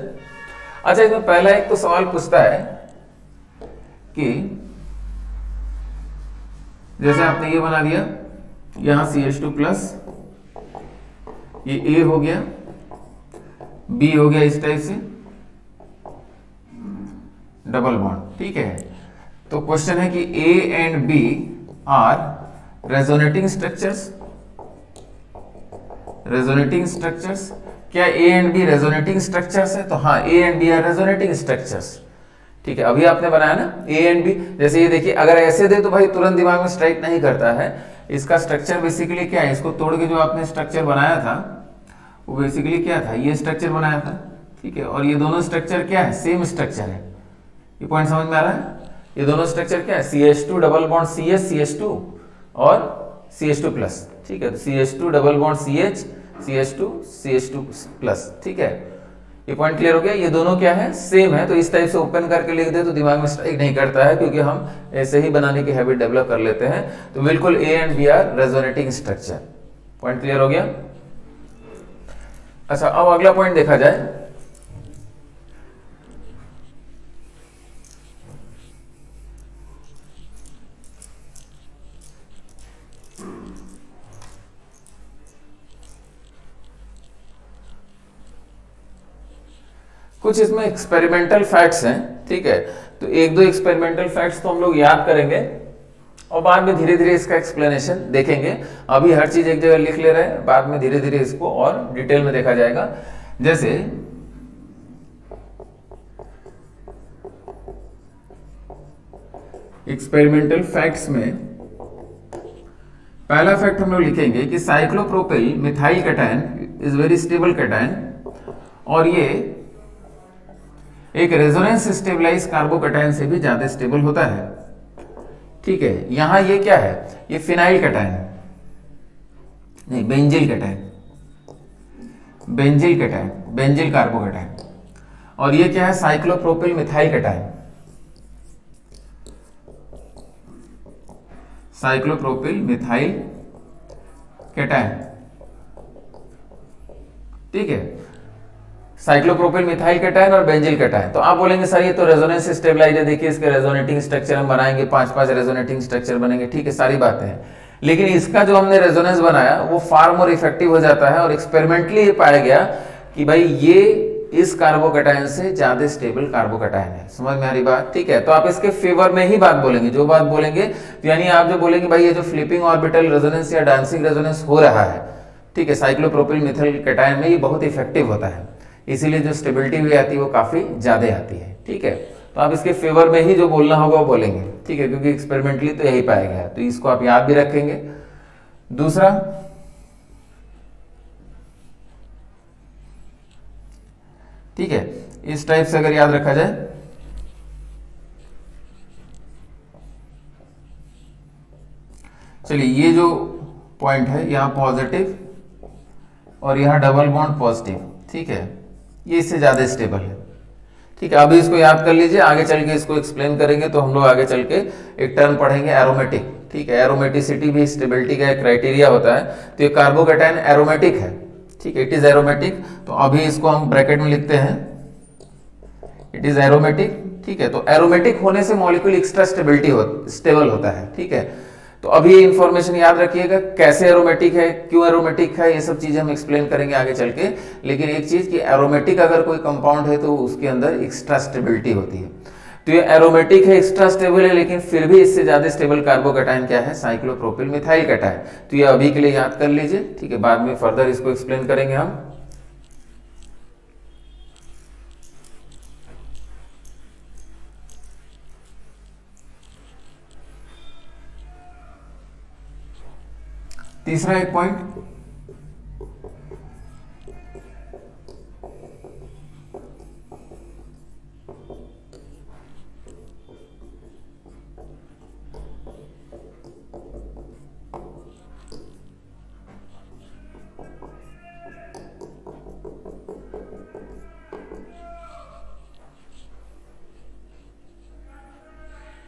अच्छा, इसमें पहला एक तो सवाल पूछता है कि जैसे आपने ये बना दिया, यहां CH2 प्लस, ये A हो गया, B हो गया, इस टाइप से डबल बॉन्ड, ठीक है। तो क्वेश्चन है कि A and B are resonating structures. Resonating structures, क्या A and B resonating structures है? तो हाँ, A and B are resonating structures, ठीक है। अभी आपने बनाया ना A एंड B, जैसे ये देखिए, अगर ऐसे दे तो भाई तुरंत दिमाग में स्ट्राइक नहीं करता है। इसका स्ट्रक्चर बेसिकली क्या है, इसको तोड़ के जो आपने स्ट्रक्चर बनाया था वो बेसिकली क्या था, ये स्ट्रक्चर बनाया था, ठीक है। और ये दोनों स्ट्रक्चर क्या है, सेम स्ट्रक्चर है। ये पॉइंट समझ में आ रहा है? ये दोनों स्ट्रक्चर क्या है, CH2 double bond CH CH2 और CH2 प्लस, ठीक है। तो CH2 double bond CH CH2 CH2 plus, ठीक है। ये पॉइंट क्लियर हो गया। ये दोनों क्या है, सेम है। तो इस टाइप से ओपन करके लिख दे तो दिमाग में स्ट्राइक नहीं करता है, क्योंकि हम ऐसे ही बनाने की हैबिट डेवलप कर लेते हैं। तो बिल्कुल A and B are resonating structure. Point clear हो गया। अच्छा, अब अगला पॉइंट देखा जाए। कुछ इसमें एक्सपेरिमेंटल फैक्ट्स हैं, ठीक है। तो एक दो एक्सपेरिमेंटल फैक्ट्स तो हम लोग याद करेंगे और बाद में धीरे धीरे इसका एक्सप्लेनेशन देखेंगे। अभी हर चीज एक जगह लिख ले रहे हैं, बाद में धीरे धीरे इसको और डिटेल में देखा जाएगा। जैसे एक्सपेरिमेंटल फैक्ट्स में पहला फैक्ट हम लोग लिखेंगे कि cyclopropyl methyl cation is very stable cation, और ये एक रेजोनेंस स्टेबलाइज कार्बोकैटायन से भी ज्यादा स्टेबल होता है, ठीक है। यहां ये क्या है, ये फिनाइल कैटायन नहीं, benzyl cation, benzyl cation, benzyl carbocation. और ये क्या है, cyclopropyl methyl cation, cyclopropyl methyl cation, ठीक है। साइक्लोप्रोपिल मिथाइल कैटायन और बेंजिल कैटायन। तो आप बोलेंगे सर ये तो रेजोनेंस स्टेबलाइजर, देखिए इसके रेजोनेटिंग स्ट्रक्चर हम बनाएंगे, 5-5 रेजोनेटिंग स्ट्रक्चर बनेंगे, ठीक है, सारी बातें हैं। लेकिन इसका जो हमने रेजोनेंस बनाया वो फार मोर इफेक्टिव हो जाता है, और एक्सपेरिमेंटली ये पाया गया कि भाई ये इस कार्बोकैटायन से ज्यादा स्टेबल कार्बोकैटायन है। समझ में आ रही बात, ठीक है। तो आप इसके फेवर में ही बात बोलेंगे, जो बात बोलेंगे, तो यानी आप जो बोलेंगे भाई ये जो फ्लिपिंग ऑर्बिटल रेजोनेंस या डांसिंग रेजोनेंस हो रहा है, ठीक है, साइक्लोप्रोपिल मिथाइल कैटायन में, ये बहुत इफेक्टिव होता है, इसीलिए जो स्टेबिलिटी भी आती है वो काफी ज्यादा आती है, ठीक है। तो आप इसके फेवर में ही जो बोलना होगा वो बोलेंगे, ठीक है, क्योंकि एक्सपेरिमेंटली तो यही पाया गया है। तो इसको आप याद भी रखेंगे। दूसरा, ठीक है, इस टाइप से अगर याद रखा जाए, चलिए ये जो पॉइंट है यहां पॉजिटिव और यहां डबल बॉन्ड पॉजिटिव, ठीक है, ये इससे ज्यादा स्टेबल है, ठीक है। अभी इसको याद कर लीजिए, आगे चल के इसको एक्सप्लेन करेंगे तो हम लोग आगे चल के एक टर्म पढ़ेंगे एरोमेटिक, ठीक है। एरोमेटिसिटी भी स्टेबिलिटी का एक क्राइटेरिया होता है। तो ये कार्बोकैटायन एरोमेटिक है, ठीक है, इट इज एरोमेटिक। तो अभी इसको हम ब्रैकेट में लिखते हैं, इट इज एरोमेटिक, ठीक है। तो एरोमेटिक होने से मॉलिक्यूल एक्स्ट्रा स्टेबल होता है, ठीक है। तो अभी ये इंफॉर्मेशन याद रखिएगा, कैसे एरोमेटिक है, क्यों एरोमेटिक है, ये सब चीजें हम एक्सप्लेन करेंगे आगे चल के। लेकिन एक चीज कि एरोमेटिक अगर कोई कंपाउंड है तो उसके अंदर एक्स्ट्रा स्टेबिलिटी होती है। तो ये एरोमेटिक है, एक्स्ट्रा स्टेबल है, लेकिन फिर भी इससे ज्यादा स्टेबल कार्बोकैटायन क्या है, साइक्लोप्रोपिल मिथाइल कैटायन। तो ये अभी के लिए याद कर लीजिए, ठीक है, बाद में फर्दर इसको एक्सप्लेन करेंगे हम। तीसरा एक पॉइंट,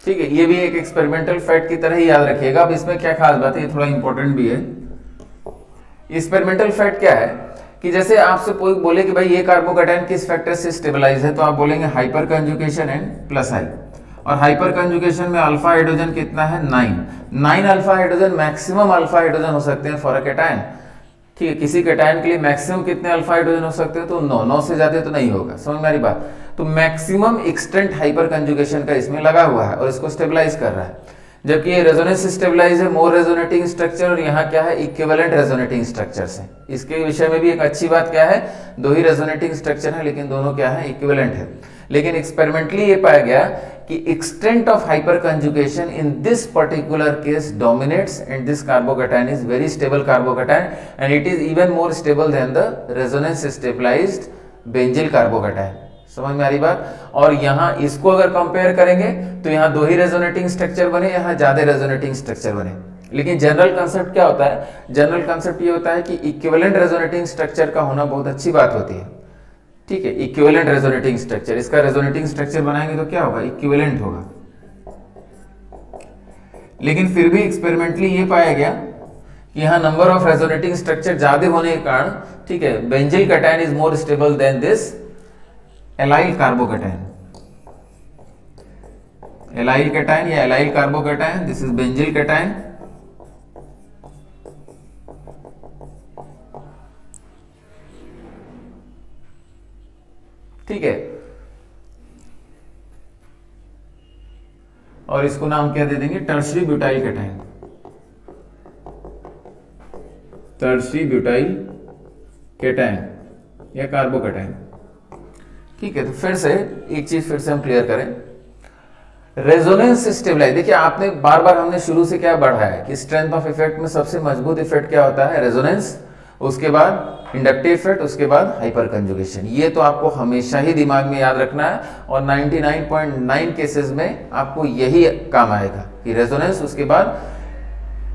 ठीक है, ये भी एक एक्सपेरिमेंटल फैक्ट की तरह ही याद रखिएगा। अब इसमें क्या खास बात है, ये थोड़ा इंपॉर्टेंट भी है। एक्सपेरिमेंटल फैक्ट क्या है कि जैसे आपसे कोई बोले कि भाई ये कार्बोकैटायन किस फैक्टर से स्टेबलाइज है, तो आप बोलेंगे हाइपर कंजुगेशन एंड प्लस आई। और हाइपर कंजुगेशन में अल्फा हाइड्रोजन कितना है, 9 alpha hydrogen, maximum alpha hydrogen हो सकते हैं फॉर अ कैटायन। ठीक है, किसी कैटायन के लिए मैक्सिमम कितने अल्फा हाइड्रोजन हो सकते हैं, तो 9 से ज्यादा तो नहीं होगा। समझ में आ रही बात। तो मैक्सिमम एक्सटेंट हाइपर कंजुगेशन का इसमें लगा हुआ है और इसको स्टेबलाइज कर रहा है। जबकि ये रेजोनेंस स्टेबलाइज है, मोर रेजोनेटिंग स्ट्रक्चर, और यहाँ क्या है, इक्विवेलेंट रेजोनेटिंग स्ट्रक्चर्स है। इसके विषय में भी एक अच्छी बात क्या है, दो ही रेजोनेटिंग स्ट्रक्चर है लेकिन दोनों क्या है, इक्विवेलेंट है। लेकिन एक्सपेरिमेंटली ये पाया गया कि extent of hyper conjugation in this particular case dominates and this carbocation is very stable carbocation and it is even more stable than the resonance stabilized benzyl carbocation. समझ में आ रही बात। और यहाँ इसको अगर कंपेयर करेंगे तो यहाँ दो ही रेजोनेटिंग स्ट्रक्चर बने, यहाँ ज्यादा रेजोनेटिंग स्ट्रक्चर बने। लेकिन जनरल कंसेप्ट क्या होता है, जनरल कंसेप्ट ये होता है कि इक्विवेलेंट रेजोनेटिंग स्ट्रक्चर का होना बहुत अच्छी बात होती है। ठीक है, इक्विवेलेंट रेजोनेटिंग स्ट्रक्चर, इसका रेजोनेटिंग स्ट्रक्चर बनाएंगे तो क्या होगा, इक्विवेलेंट होगा। लेकिन फिर भी एक्सपेरिमेंटली ये पाया गया कि यहाँ नंबर ऑफ रेजोनेटिंग स्ट्रक्चर ज्यादा होने के कारण, ठीक है, benzyl cation is more stable than this allyl carbocation. Allyl cation या allyl carbocation, this is benzyl cation. ठीक है, और इसको नाम क्या दे देंगे, tertiary butyl cation. Tertiary butyl cation या कार्बोकैटायन। ठीक है, तो फिर से एक चीज फिर से हम क्लियर करें, रेजोनेंस स्टेबलाइज। देखिए आपने बार बार हमने शुरू से क्या बढ़ाया है कि स्ट्रेंथ ऑफ इफेक्ट में सबसे मजबूत इफेक्ट क्या होता है, रेजोनेंस, उसके बाद इंडक्टिव इफेक्ट, उसके बाद हाइपर कंजुगेशन। ये तो आपको हमेशा ही दिमाग में याद रखना है और 99.9 केसेस में आपको यही काम आएगा कि रेजोनेंस, उसके बाद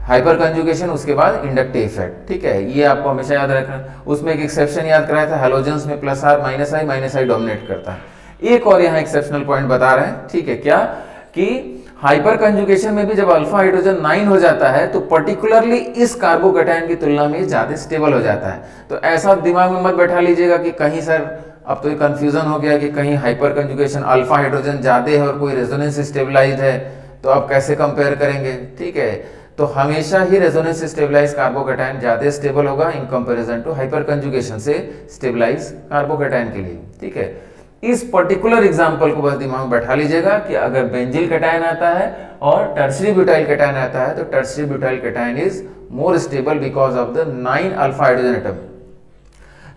हाइपर कंजुगेशन, उसके बाद इंडक्टिव इफेक्ट। ठीक है, ये आपको हमेशा याद रखना। उसमें एक एक्सेप्शन याद कराया था, हैलोजेंस में plus R minus I dominate करता है। एक और यहाँ एक्सेप्शनल पॉइंट बता रहे हैं, ठीक है, क्या कि हाइपर कंजुगेशन में भी जब अल्फा हाइड्रोजन 9 हो जाता है तो पर्टिकुलरली इस कार्बोकैटायन की तुलना में ज्यादा स्टेबल हो जाता है। तो ऐसा दिमाग में मत बैठा लीजिएगा कि कहीं सर अब तो ये कंफ्यूजन हो गया कि कहीं हाइपर कंजुगेशन अल्फा हाइड्रोजन ज्यादा है और कोई रेजोनेंस स्टेबलाइज्ड है, तो आप कैसे कंपेयर करेंगे। ठीक है, तो हमेशा ही रेजोनेंस स्टेबलाइज कार्बोकैटायन ज्यादा स्टेबल होगा in comparison to hyper conjugation से स्टेबलाइज कार्बोकैटायन के लिए। ठीक है, इस पर्टिकुलर एग्जांपल को बस दिमाग में बैठा लीजिएगा कि अगर बेंजिल कैटायन आता है और टर्शरी ब्यूटाइल कैटायन आता है तो tertiary butyl cation is more stable because of the 9 alpha hydrogen atom.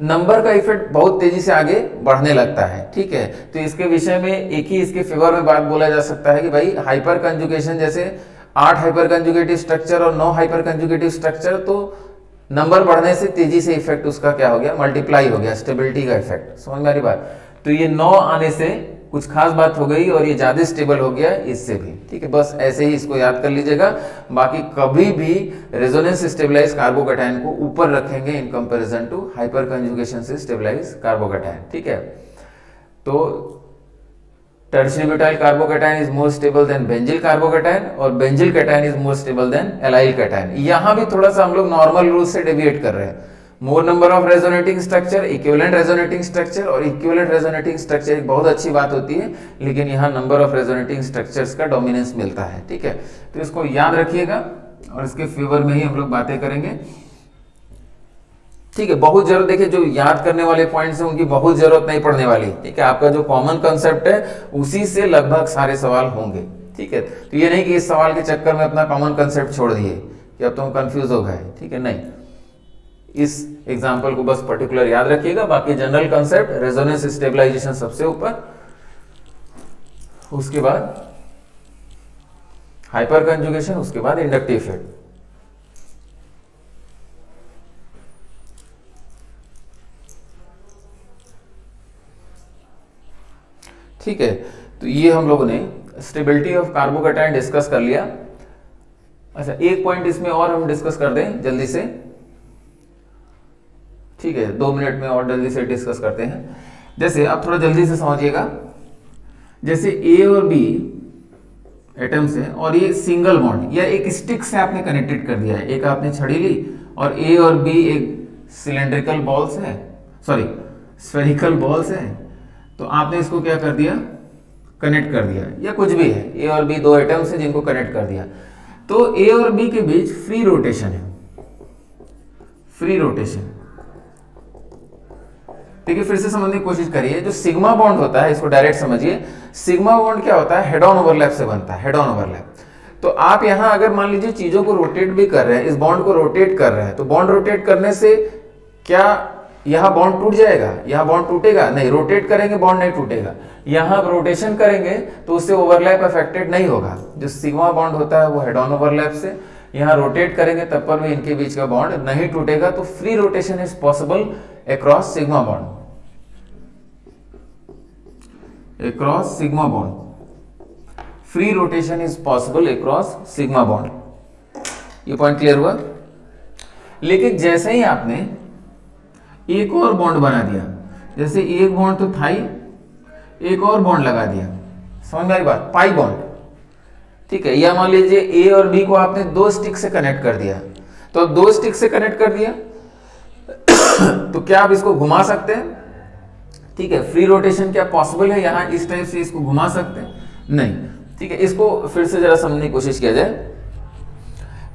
Number का इफेक्ट बहुत तेजी से आगे बढ़ने लगता है। ठीक है, तो इसके विषय में एक ही इसके फेवर में बात बोला जा सकता है कि भाई हाइपर कंजुगेशन जैसे 8 हाइपर कंजुगेटिव स्ट्रक्चर और 9 हाइपर कंजुगेटिव स्ट्रक्चर, तो नंबर बढ़ने से तेजी से इफेक्ट उसका क्या हो गया, मल्टीप्लाई हो गया, स्टेबिलिटी का इफेक्ट। समझ में आ रही बात। तो ये 9 आने से कुछ खास बात हो गई और ये ज्यादा स्टेबल हो गया इससे भी। ठीक है, बस ऐसे ही इसको याद कर लीजिएगा। बाकी कभी भी रेजोनेंस स्टेबलाइज कार्बोकैटायन को ऊपर रखेंगे in comparison to hyper conjugation से स्टेबलाइज कार्बोकैटायन। ठीक है, तो tertiary butyl carbocation is more stable than benzyl carbocation और benzyl cation is more stable than allyl cation. यहां भी थोड़ा सा हम लोग नॉर्मल रूल से डेविएट कर रहे हैं। मोर number of resonating structure, equivalent resonating structure, और इक्विवेलेंट रेजोनेटिंग स्ट्रक्चर एक बहुत अच्छी बात होती है, लेकिन यहाँ नंबर ऑफ रेजोनेटिंग स्ट्रक्चर्स का डोमिनेंस मिलता है। ठीक है, तो इसको याद रखिएगा और इसके फेवर में ही हम लोग बातें करेंगे। ठीक है, बहुत जरूरत, देखिए जो याद करने वाले पॉइंट्स हैं उनकी बहुत जरूरत नहीं पड़ने वाली। ठीक है, आपका जो कॉमन कंसेप्ट है उसी से लगभग सारे सवाल होंगे। ठीक है, तो ये नहीं कि इस सवाल के चक्कर में अपना कॉमन कंसेप्ट छोड़ दिए कि अब तो हम कंफ्यूज हो गए। ठीक है, नहीं, इस एग्जाम्पल को बस पर्टिकुलर याद रखिएगा। बाकी जनरल कंसेप्ट, रेजोनेंस स्टेबलाइजेशन सबसे ऊपर, उसके बाद हाइपर कंजुगेशन, उसके बाद इंडक्टिव इफेक्ट। ठीक है, तो ये हम लोगों ने स्टेबिलिटी ऑफ कार्बोकैटायन डिस्कस कर लिया। अच्छा, एक पॉइंट इसमें और हम डिस्कस कर दें जल्दी से। ठीक है, 2 मिनट में और जल्दी से डिस्कस करते हैं। जैसे आप थोड़ा जल्दी से समझिएगा, जैसे ए और बी एटम्स है, और ये सिंगल बॉन्ड या एक स्टिक से आपने कनेक्टेड कर दिया है। एक आपने छड़ी ली और ए और बी एक सिलेंड्रिकल बॉल्स है, सॉरी स्फेरिकल बॉल्स है, तो आपने इसको क्या कर दिया, कनेक्ट कर दिया, या कुछ भी है, ए और बी दो एटम्स है जिनको कनेक्ट कर दिया। तो ए और बी के बीच फ्री रोटेशन है, फ्री रोटेशन। ठीक है, फिर से समझने की कोशिश करिए। जो सिग्मा बॉन्ड होता है, इसको डायरेक्ट समझिए। सिग्मा बॉन्ड क्या होता है, हेड ऑन ओवरलैप से बनता है, हेड ऑन ओवरलैप। तो आप यहां अगर मान लीजिए चीजों को रोटेट भी कर रहे हैं, इस बॉन्ड को रोटेट कर रहे हैं, तो बॉन्ड रोटेट करने से क्या यहां बॉन्ड टूट जाएगा, यहां बॉन्ड टूटेगा नहीं, रोटेट करेंगे बॉन्ड नहीं टूटेगा। यहां रोटेशन करेंगे तो उससे ओवरलैप अफेक्टेड नहीं होगा। जो सिग्मा बॉन्ड होता है वो हेड ऑन ओवरलैप से, यहां रोटेट करेंगे तब पर भी इनके बीच का बॉन्ड नहीं टूटेगा। तो free rotation is possible across sigma bond, across sigma bond, free rotation is possible across sigma bond। ये पॉइंट क्लियर हुआ। लेकिन जैसे ही आपने एक और बॉन्ड बना दिया, जैसे एक बॉन्ड तो था ही, एक और बॉन्ड लगा दिया, समझ में आई बात, पाई बॉन्ड, ठीक है। या मान लीजिए ए और बी को आपने दो स्टिक से कनेक्ट कर दिया, तो अब दो स्टिक से कनेक्ट कर दिया तो क्या आप इसको घुमा सकते हैं, ठीक है। फ्री रोटेशन क्या पॉसिबल है, यहां इस टाइप से इसको घुमा सकते हैं, नहीं, ठीक है। इसको फिर से जरा समझने की कोशिश किया जाए।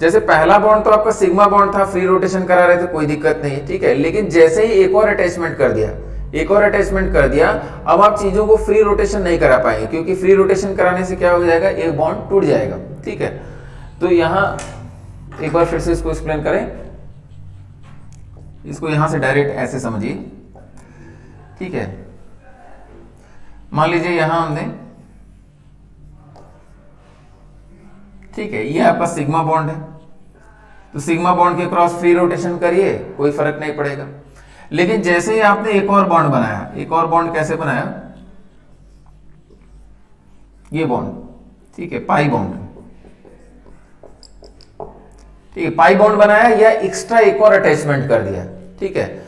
जैसे पहला बॉन्ड तो आपका सिग्मा बॉन्ड था, फ्री रोटेशन करा रहे थे, कोई दिक्कत नहीं है, ठीक है। लेकिन जैसे ही एक और अटैचमेंट कर दिया, एक और अटैचमेंट कर दिया, अब आप चीजों को फ्री रोटेशन नहीं करा पाएंगे, क्योंकि फ्री रोटेशन कराने से क्या हो जाएगा, एक बॉन्ड टूट जाएगा, ठीक है। तो यहां एक बार फिर से इसको एक्सप्लेन करें, इसको यहां से डायरेक्ट ऐसे समझिए, ठीक है। मान लीजिए यहां हमने, ठीक है, ये आपका सिग्मा बॉन्ड है, तो सिग्मा बॉन्ड के क्रॉस फ्री रोटेशन करिए, कोई फर्क नहीं पड़ेगा। लेकिन जैसे ही आपने एक और बॉन्ड बनाया, एक और बॉन्ड कैसे बनाया, ये बॉन्ड, ठीक है, पाई बॉन्ड, ठीक है, पाई बॉन्ड बनाया या एक्स्ट्रा एक और अटैचमेंट कर दिया, ठीक है।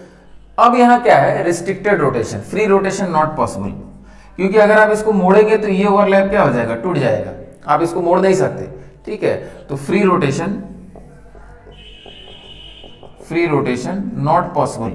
अब यहां क्या है, restricted rotation, free rotation not possible, क्योंकि अगर आप इसको मोड़ेंगे तो ये ओवरलैप क्या हो जाएगा, टूट जाएगा, आप इसको मोड़ नहीं सकते, ठीक है। तो फ्री रोटेशन नॉट पॉसिबल,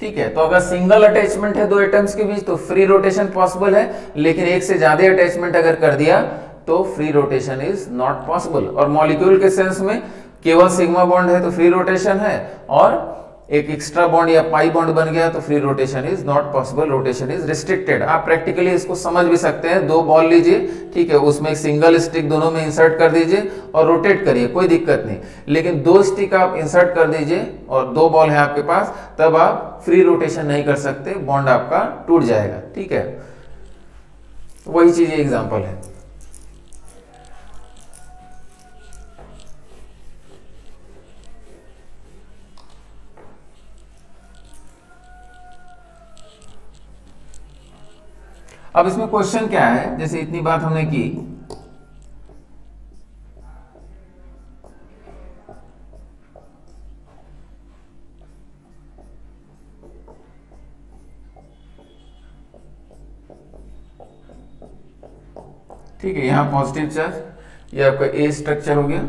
ठीक है। तो अगर सिंगल अटैचमेंट है दो एटम्स के बीच तो फ्री रोटेशन पॉसिबल है, लेकिन एक से ज्यादा अटैचमेंट अगर कर दिया तो free rotation is not possible. और मॉलिक्यूल के सेंस में केवल सिग्मा बॉन्ड है तो फ्री रोटेशन है, और एक एक्स्ट्रा बॉन्ड या पाई बॉन्ड बन गया तो free rotation is not possible, rotation is restricted. आप प्रैक्टिकली इसको समझ भी सकते हैं, दो बॉल लीजिए, ठीक है, उसमें एक सिंगल स्टिक दोनों में इंसर्ट कर दीजिए और रोटेट करिए, कोई दिक्कत नहीं। लेकिन दो स्टिक आप इंसर्ट कर दीजिए और दो बॉल है आपके पास, तब आप फ्री रोटेशन नहीं कर सकते, बॉन्ड आपका टूट जाएगा, ठीक है। वही चीज एग्जाम्पल है। अब इसमें क्वेश्चन क्या है, जैसे इतनी बात हमने की, ठीक है, यहां पॉजिटिव चार्ज, ये आपका ए स्ट्रक्चर हो गया,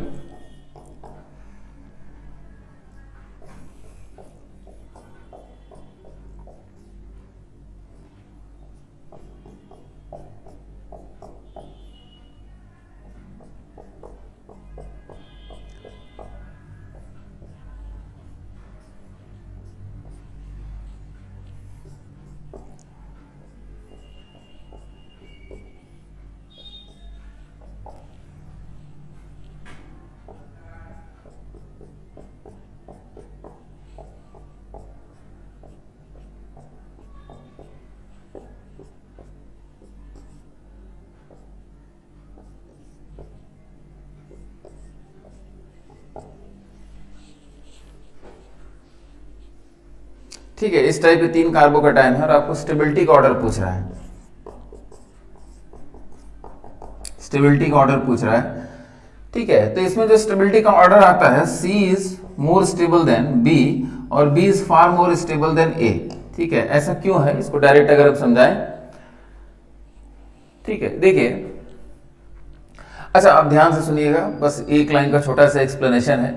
ठीक है। इस टाइप के तीन कार्बोकैटायन है और आपको स्टेबिलिटी का ऑर्डर पूछ रहा है, स्टेबिलिटी का ऑर्डर पूछ रहा है, ठीक है। तो इसमें जो स्टेबिलिटी का ऑर्डर आता है, C is more stable then B और B is far more stable then A, ठीक है। ऐसा क्यों है, इसको डायरेक्ट अगर आप समझाएं, ठीक है, देखिए, अच्छा आप ध्यान से सुनिएगा, बस एक लाइन का छोटा सा एक्सप्लेनेशन है।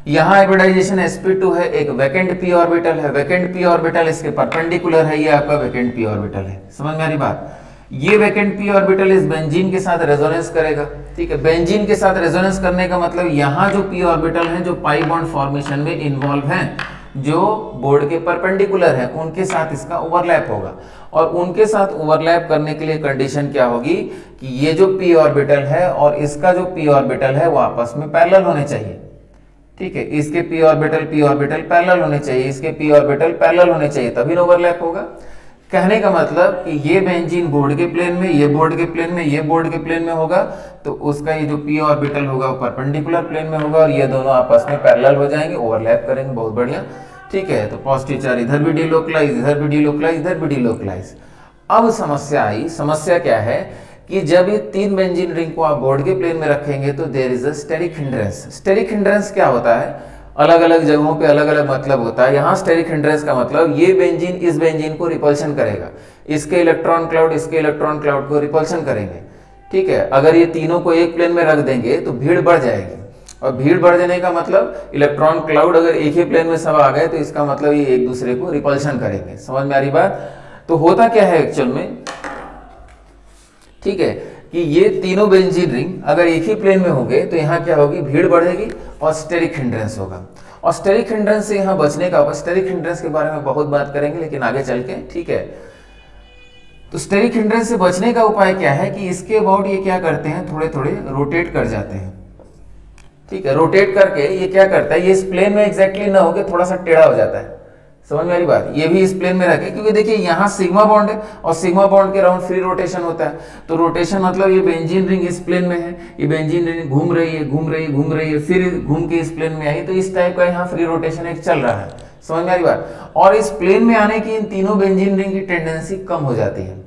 यहाँ हाइब्रिडाइजेशन sp2 है, एक वैकेंट p ऑर्बिटल है, वैकेंट p ऑर्बिटल इसके परपेंडिकुलर है, ये आपका वैकेंट p ऑर्बिटल है। समझ में आ रही बात? ये वैकेंट p ऑर्बिटल इस बेंजीन के साथ रेजोनेंस करेगा। ठीक है, बेंजीन के साथ रेजोनेंस करने का मतलब यहाँ जो p ऑर्बिटल हैं जो पाई बॉन्ड फॉर्मेशन में इन्वॉल्व हैं, जो बोर्ड के परपेंडिकुलर हैं, उनके साथ इसका ओवरलैप होगा। और उनके साथ ओवरलैप करने के लिए कंडीशन क्या होगी कि ये जो p ऑर्बिटल है और इसका जो p ऑर्बिटल है वो आपस में पैरेलल होने चाहिए। ठीक है, इसके p ऑर्बिटल पैरेलल होने चाहिए, इसके p ऑर्बिटल पैरेलल होने चाहिए, तभी ओवरलैप होगा। कहने का मतलब कि ये बेंजीन बोर्ड के प्लेन में, ये बोर्ड के प्लेन में, ये बोर्ड के प्लेन में होगा, तो उसका ये जो p ऑर्बिटल होगा वो परपेंडिकुलर प्लेन में होगा और ये दोनों आपस में पैरेलल हो जाएंगे, ओवरलैप करेंगे। बहुत बढ़िया। ठीक है, तो पॉजिटिव चार्ज इधर भी डिलोकलाइज, इधर भी डिलोकलाइज, इधर भी डिलोकलाइज। अब समस्या आई। समस्या क्या है कि जब ये तीन बेंजीन रिंग को आप बोर्ड के प्लेन में रखेंगे तो there is a steric hindrance. Steric hindrance क्या होता है? अलग अलग जगहों पे अलग अलग मतलब होता है। यहाँ स्टेरिक हिंड्रेंस का मतलब ये बेंजीन इस बेंजीन को रिपल्शन करेगा, इसके इलेक्ट्रॉन क्लाउड इसके इलेक्ट्रॉन क्लाउड को रिपल्शन करेंगे। ठीक है, अगर ये तीनों को एक प्लेन में रख देंगे तो भीड़ बढ़ जाएगी, और भीड़ बढ़ जाने का मतलब इलेक्ट्रॉन क्लाउड अगर एक ही प्लेन में सब आ गए तो इसका मतलब ये एक दूसरे को रिपल्शन करेंगे। समझ में आ रही बात? तो होता क्या है एक्चुअल में, ठीक है, कि ये तीनों बेंजीन रिंग अगर एक ही प्लेन में होंगे तो यहाँ क्या होगी, भीड़ बढ़ेगी और स्टेरिक हिंड्रेंस होगा। और स्टेरिक हिंड्रेंस से यहाँ बचने का, स्टेरिक हिंड्रेंस के बारे में बहुत बात करेंगे लेकिन आगे चल के। ठीक है, तो स्टेरिक हिंड्रेंस से बचने का उपाय क्या है कि इसके अबाउट ये क्या करते हैं, थोड़े थोड़े रोटेट कर जाते हैं। ठीक है, रोटेट करके ये क्या करता है, ये इस प्लेन में एग्जैक्टली ना होके थोड़ा सा टेढ़ा हो जाता है। समझ में आ रही बात? ये भी इस प्लेन में रखे, क्योंकि देखिए यहाँ सिग्मा बॉन्ड है और सिग्मा बॉन्ड के राउंड फ्री रोटेशन होता है। तो रोटेशन मतलब ये बेंजीन रिंग इस प्लेन में है, ये बेंजीन रिंग घूम रही है घूम रही है घूम रही है, फिर घूम के इस प्लेन में आई, तो इस टाइप का यहाँ फ्री रोटेशन एक चल रहा है। समझ में आ रही बात? और इस प्लेन में आने की इन तीनों बेंजीन रिंग की टेंडेंसी कम हो जाती है।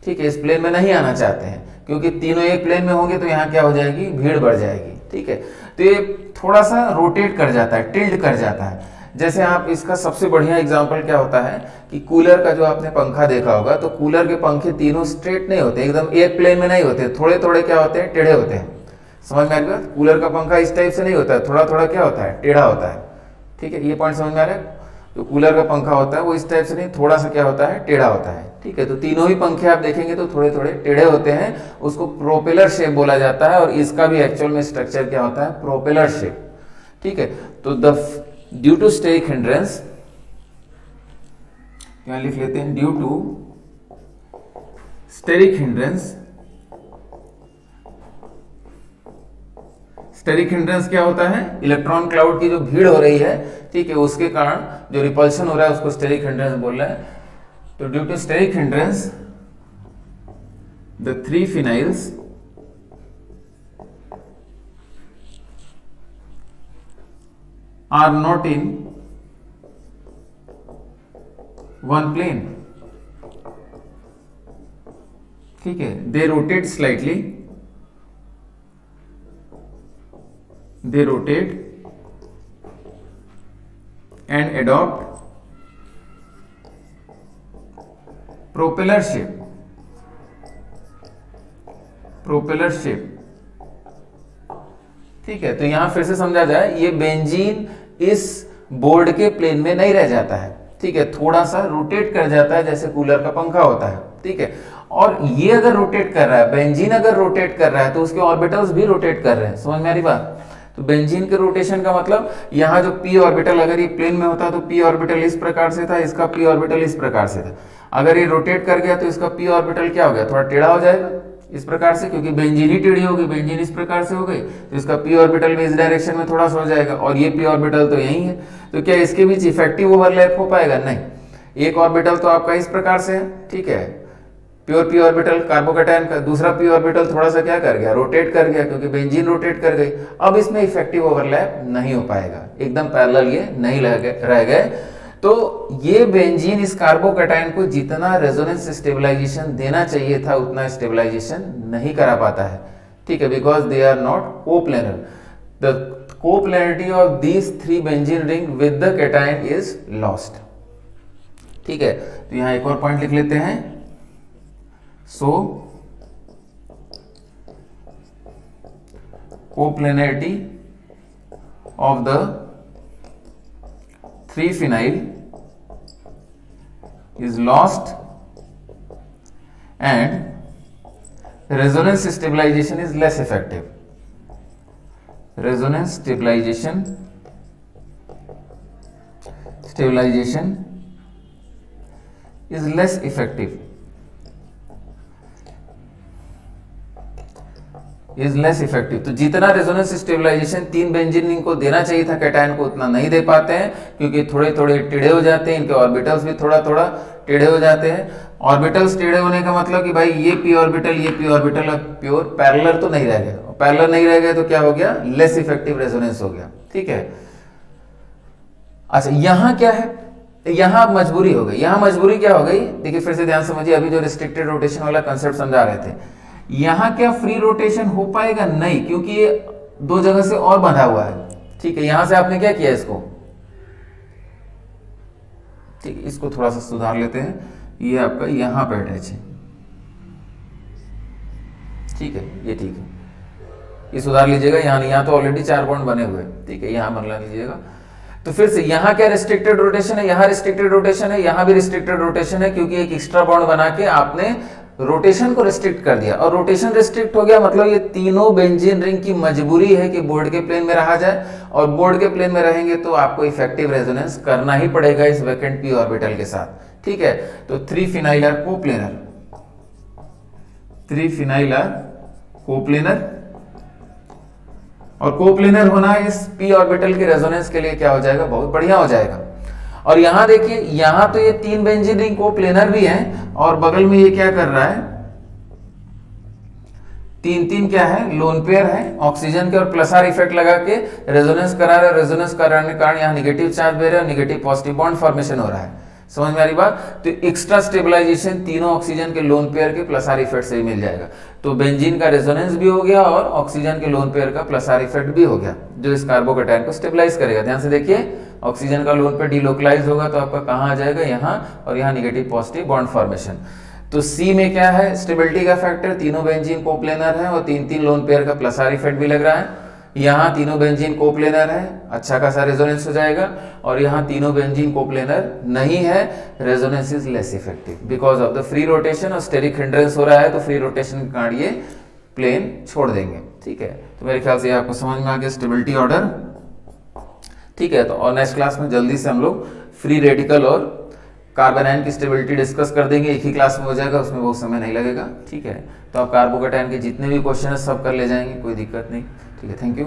ठीक है, इस प्लेन में नहीं आना चाहते हैं, क्योंकि तीनों एक प्लेन में होंगे तो यहाँ क्या हो जाएगी, भीड़ बढ़ जाएगी। ठीक है, तो ये थोड़ा सा रोटेट कर जाता है, टिल्ट कर जाता है। जैसे आप इसका सबसे बढ़िया एग्जांपल क्या होता है कि कूलर का जो आपने पंखा देखा होगा, तो कूलर के पंखे तीनों स्ट्रेट नहीं होते, एकदम एक प्लेन में नहीं होते, थोड़े थोड़े क्या होते हैं, टेढ़े होते हैं। समझ में आ गया? कूलर का पंखा इस टाइप से नहीं होता है, थोड़ा थोड़ा क्या होता है, टेढ़ा होता है। ठीक है, ये पॉइंट समझ में आ रहा है? जो कूलर का पंखा होता है वो इस टाइप से नहीं, थोड़ा सा क्या होता है, टेढ़ा होता है। ठीक है, तो तीनों ही पंखे आप देखेंगे तो थोड़े थोड़े टेढ़े होते हैं, उसको प्रोपेलर शेप बोला जाता है, और इसका भी एक्चुअल में स्ट्रक्चर क्या होता है, प्रोपेलर शेप। ठीक है, तो ड्यू टू स्टेरिक हिंड्रेंस, क्या लिख लेते हैं, due to steric hindrance. Steric hindrance क्या होता है, इलेक्ट्रॉन क्लाउड की जो भीड़ हो रही है, ठीक है, उसके कारण जो रिपल्शन हो रहा है उसको स्टेरिक हिंड्रेंस बोल रहे हैं। तो due to steric hindrance the three phenyls are not in one plane. ठीक है, they rotate slightly, they rotate and adopt propeller shape. propeller shape. ठीक है, तो यहां फिर से समझा जाए, ये बेंजीन इस बोर्ड के प्लेन में नहीं रह जाता है। ठीक है, थोड़ा सा रोटेट कर जाता है जैसे कूलर का पंखा होता है। ठीक है, और ये अगर रोटेट कर रहा है, बेंजीन अगर रोटेट कर रहा है तो उसके ऑर्बिटल्स भी रोटेट कर रहे हैं। समझ में आ रही बात? तो बेंजीन के रोटेशन का मतलब यहाँ जो p ऑर्बिटल अगर ये प्लेन में होता तो p ऑर्बिटल इस प्रकार से था, इसका p ऑर्बिटल इस प्रकार से था। अगर ये रोटेट कर गया तो इसका p ऑर्बिटल क्या हो गया, थोड़ा टेढ़ा हो जाएगा इस प्रकार से, क्योंकि बेंजीन ही टेढ़ी होगी, बेंजीन इस प्रकार से हो गई, तो इसका p ऑर्बिटल भी इस डायरेक्शन में थोड़ा सा हो जाएगा, और ये p ऑर्बिटल तो यही है। तो क्या इसके बीच इफेक्टिव ओवरलैप हो पाएगा? नहीं। एक ऑर्बिटल तो आपका इस प्रकार से है, ठीक है, प्योर p ऑर्बिटल कार्बोकैटायन का, दूसरा p ऑर्बिटल थोड़ा सा क्या कर गया, रोटेट कर गया, क्योंकि बेंजीन रोटेट कर गई। अब इसमें इफेक्टिव ओवरलैप नहीं हो पाएगा, एकदम पैरेलल ये नहीं रह गए। तो ये बेंजीन इस कार्बोकैटायन को जितना रेजोनेंस स्टेबलाइजेशन देना चाहिए था उतना स्टेबलाइजेशन नहीं करा पाता है। ठीक है, because they are not coplanar. The coplanarity of these three benzene ring with the cation is lost. ठीक है, तो यहां एक और पॉइंट लिख लेते हैं। So coplanarity of the 3-phenyl is lost and resonance stabilization is less effective. Resonance stabilization is less effective. तो जितना रेजोनेंस स्टेबलाइजेशन 3 बेंजीन रिंग को देना चाहिए था कैटायन को, उतना नहीं दे पाते हैं, क्योंकि थोड़े थोड़े टेढ़े हो जाते हैं, इनके ऑर्बिटल्स भी थोड़ा थोड़ा टेढ़े हो जाते हैं। ऑर्बिटल्स टेढ़े होने का मतलब कि भाई ये पी ऑर्बिटल अब प्योर पैरेलल तो नहीं रह गया, पैरेलल नहीं रह गया तो क्या हो गया, लेस इफेक्टिव रेजोनेंस हो गया। ठीक है, अच्छा यहां क्या है, यहां मजबूरी हो गई। यहां मजबूरी क्या हो गई, देखिए फिर से ध्यान समझिए, अभी जो रिस्ट्रिक्टेड रोटेशन वाला कंसेप्ट समझा रहे थे, यहां क्या फ्री रोटेशन हो पाएगा, नहीं, क्योंकि ये 2 जगह से और बंधा हुआ है। ठीक है, यहां से आपने क्या किया इसको, ठीक है, इसको थोड़ा सा सुधार लेते हैं, ये आपका यहां पे अटैच है। ठीक है, ये ठीक है, ये सुधार लीजिएगा, यहाँ तो ऑलरेडी 4 बॉन्ड बने हुए। ठीक है, यहां बना लीजिएगा। तो फिर से यहाँ क्या रिस्ट्रिक्टेड रोटेशन है, यहाँ रिस्ट्रिक्टेड रोटेशन है, यहाँ भी रिस्ट्रिक्टेड रोटेशन है, क्योंकि एक एक्स्ट्रा बॉन्ड बना के आपने रोटेशन को रिस्ट्रिक्ट कर दिया, और रोटेशन रिस्ट्रिक्ट हो गया मतलब ये तीनों बेंजीन रिंग की मजबूरी है कि बोर्ड के प्लेन में रहा जाए, और बोर्ड के प्लेन में रहेंगे तो आपको इफेक्टिव रेजोनेंस करना ही पड़ेगा इस वैकेंट पी ऑर्बिटल के साथ। ठीक है, तो 3-phenyl are coplanar, 3-phenyl are coplanar, और कोप्लेनर होना इस पी ऑर्बिटल के रेजोनेंस के लिए क्या हो जाएगा, बहुत बढ़िया हो जाएगा। और यहां देखिए, यहां तो ये 3 बेंजीन रिंग कोप्लेनर भी हैं, और बगल में ये क्या कर रहा है, 3-3 क्या है, लोन पेयर है, ऑक्सीजन के और प्लस आर इफेक्ट लगा के रेजोनेंस करा रहे, रेजोनेंस कराने के कारण यहां नेगेटिव चार्ज दे रहे हैं, नेगेटिव पॉजिटिव बॉन्ड फॉर्मेशन हो रहा है। समझ में आ रही बात, तो एक्स्ट्रा स्टेबलाइजेशन तीनों ऑक्सीजन के लोन पेयर के प्लस आर इफेक्ट से ही मिल जाएगा। तो बेंजीन का रेजोनेंस भी हो गया और ऑक्सीजन के लोन पेयर का प्लस आर इफेक्ट भी हो गया, जो इस कार्बोकैटायन को स्टेबलाइज करेगा। ध्यान से देखिए, ऑक्सीजन का लोन पेयर डिलोकलाइज होगा तो आपका कहां आ जाएगा, यहां, और यहां नेगेटिव पॉजिटिव बॉन्ड फॉर्मेशन। तो सी में क्या है, स्टेबिलिटी का फैक्टर, तीनों बेंजीन कोप्लेनर है और 3-3 लोन पेयर का प्लस आर इफेक्ट भी लग रहा है। यहाँ तीनों बेंजीन कोप्लेनर है, अच्छा खासा रेजोनेंस हो जाएगा, और यहाँ तीनों बेंजीन कोप्लेनर नहीं है, resonance is less effective because of the free rotation, और स्टेरिक हिंड्रेंस हो रहा है, तो फ्री रोटेशन के कारण ये प्लेन छोड़ देंगे। ठीक है, तो मेरे ख्याल से आपको समझ में आ गया स्टेबिलिटी ऑर्डर। ठीक है, तो और नेक्स्ट क्लास में जल्दी से हम लोग फ्री रेडिकल और कार्बोनाइन की स्टेबिलिटी डिस्कस कर देंगे, एक ही क्लास में हो जाएगा, उसमें बहुत समय नहीं लगेगा। ठीक है, तो आप कार्बोकैटायन के जितने भी क्वेश्चन है सब कर ले जाएंगे, कोई दिक्कत नहीं। ठीक है, थैंक यू।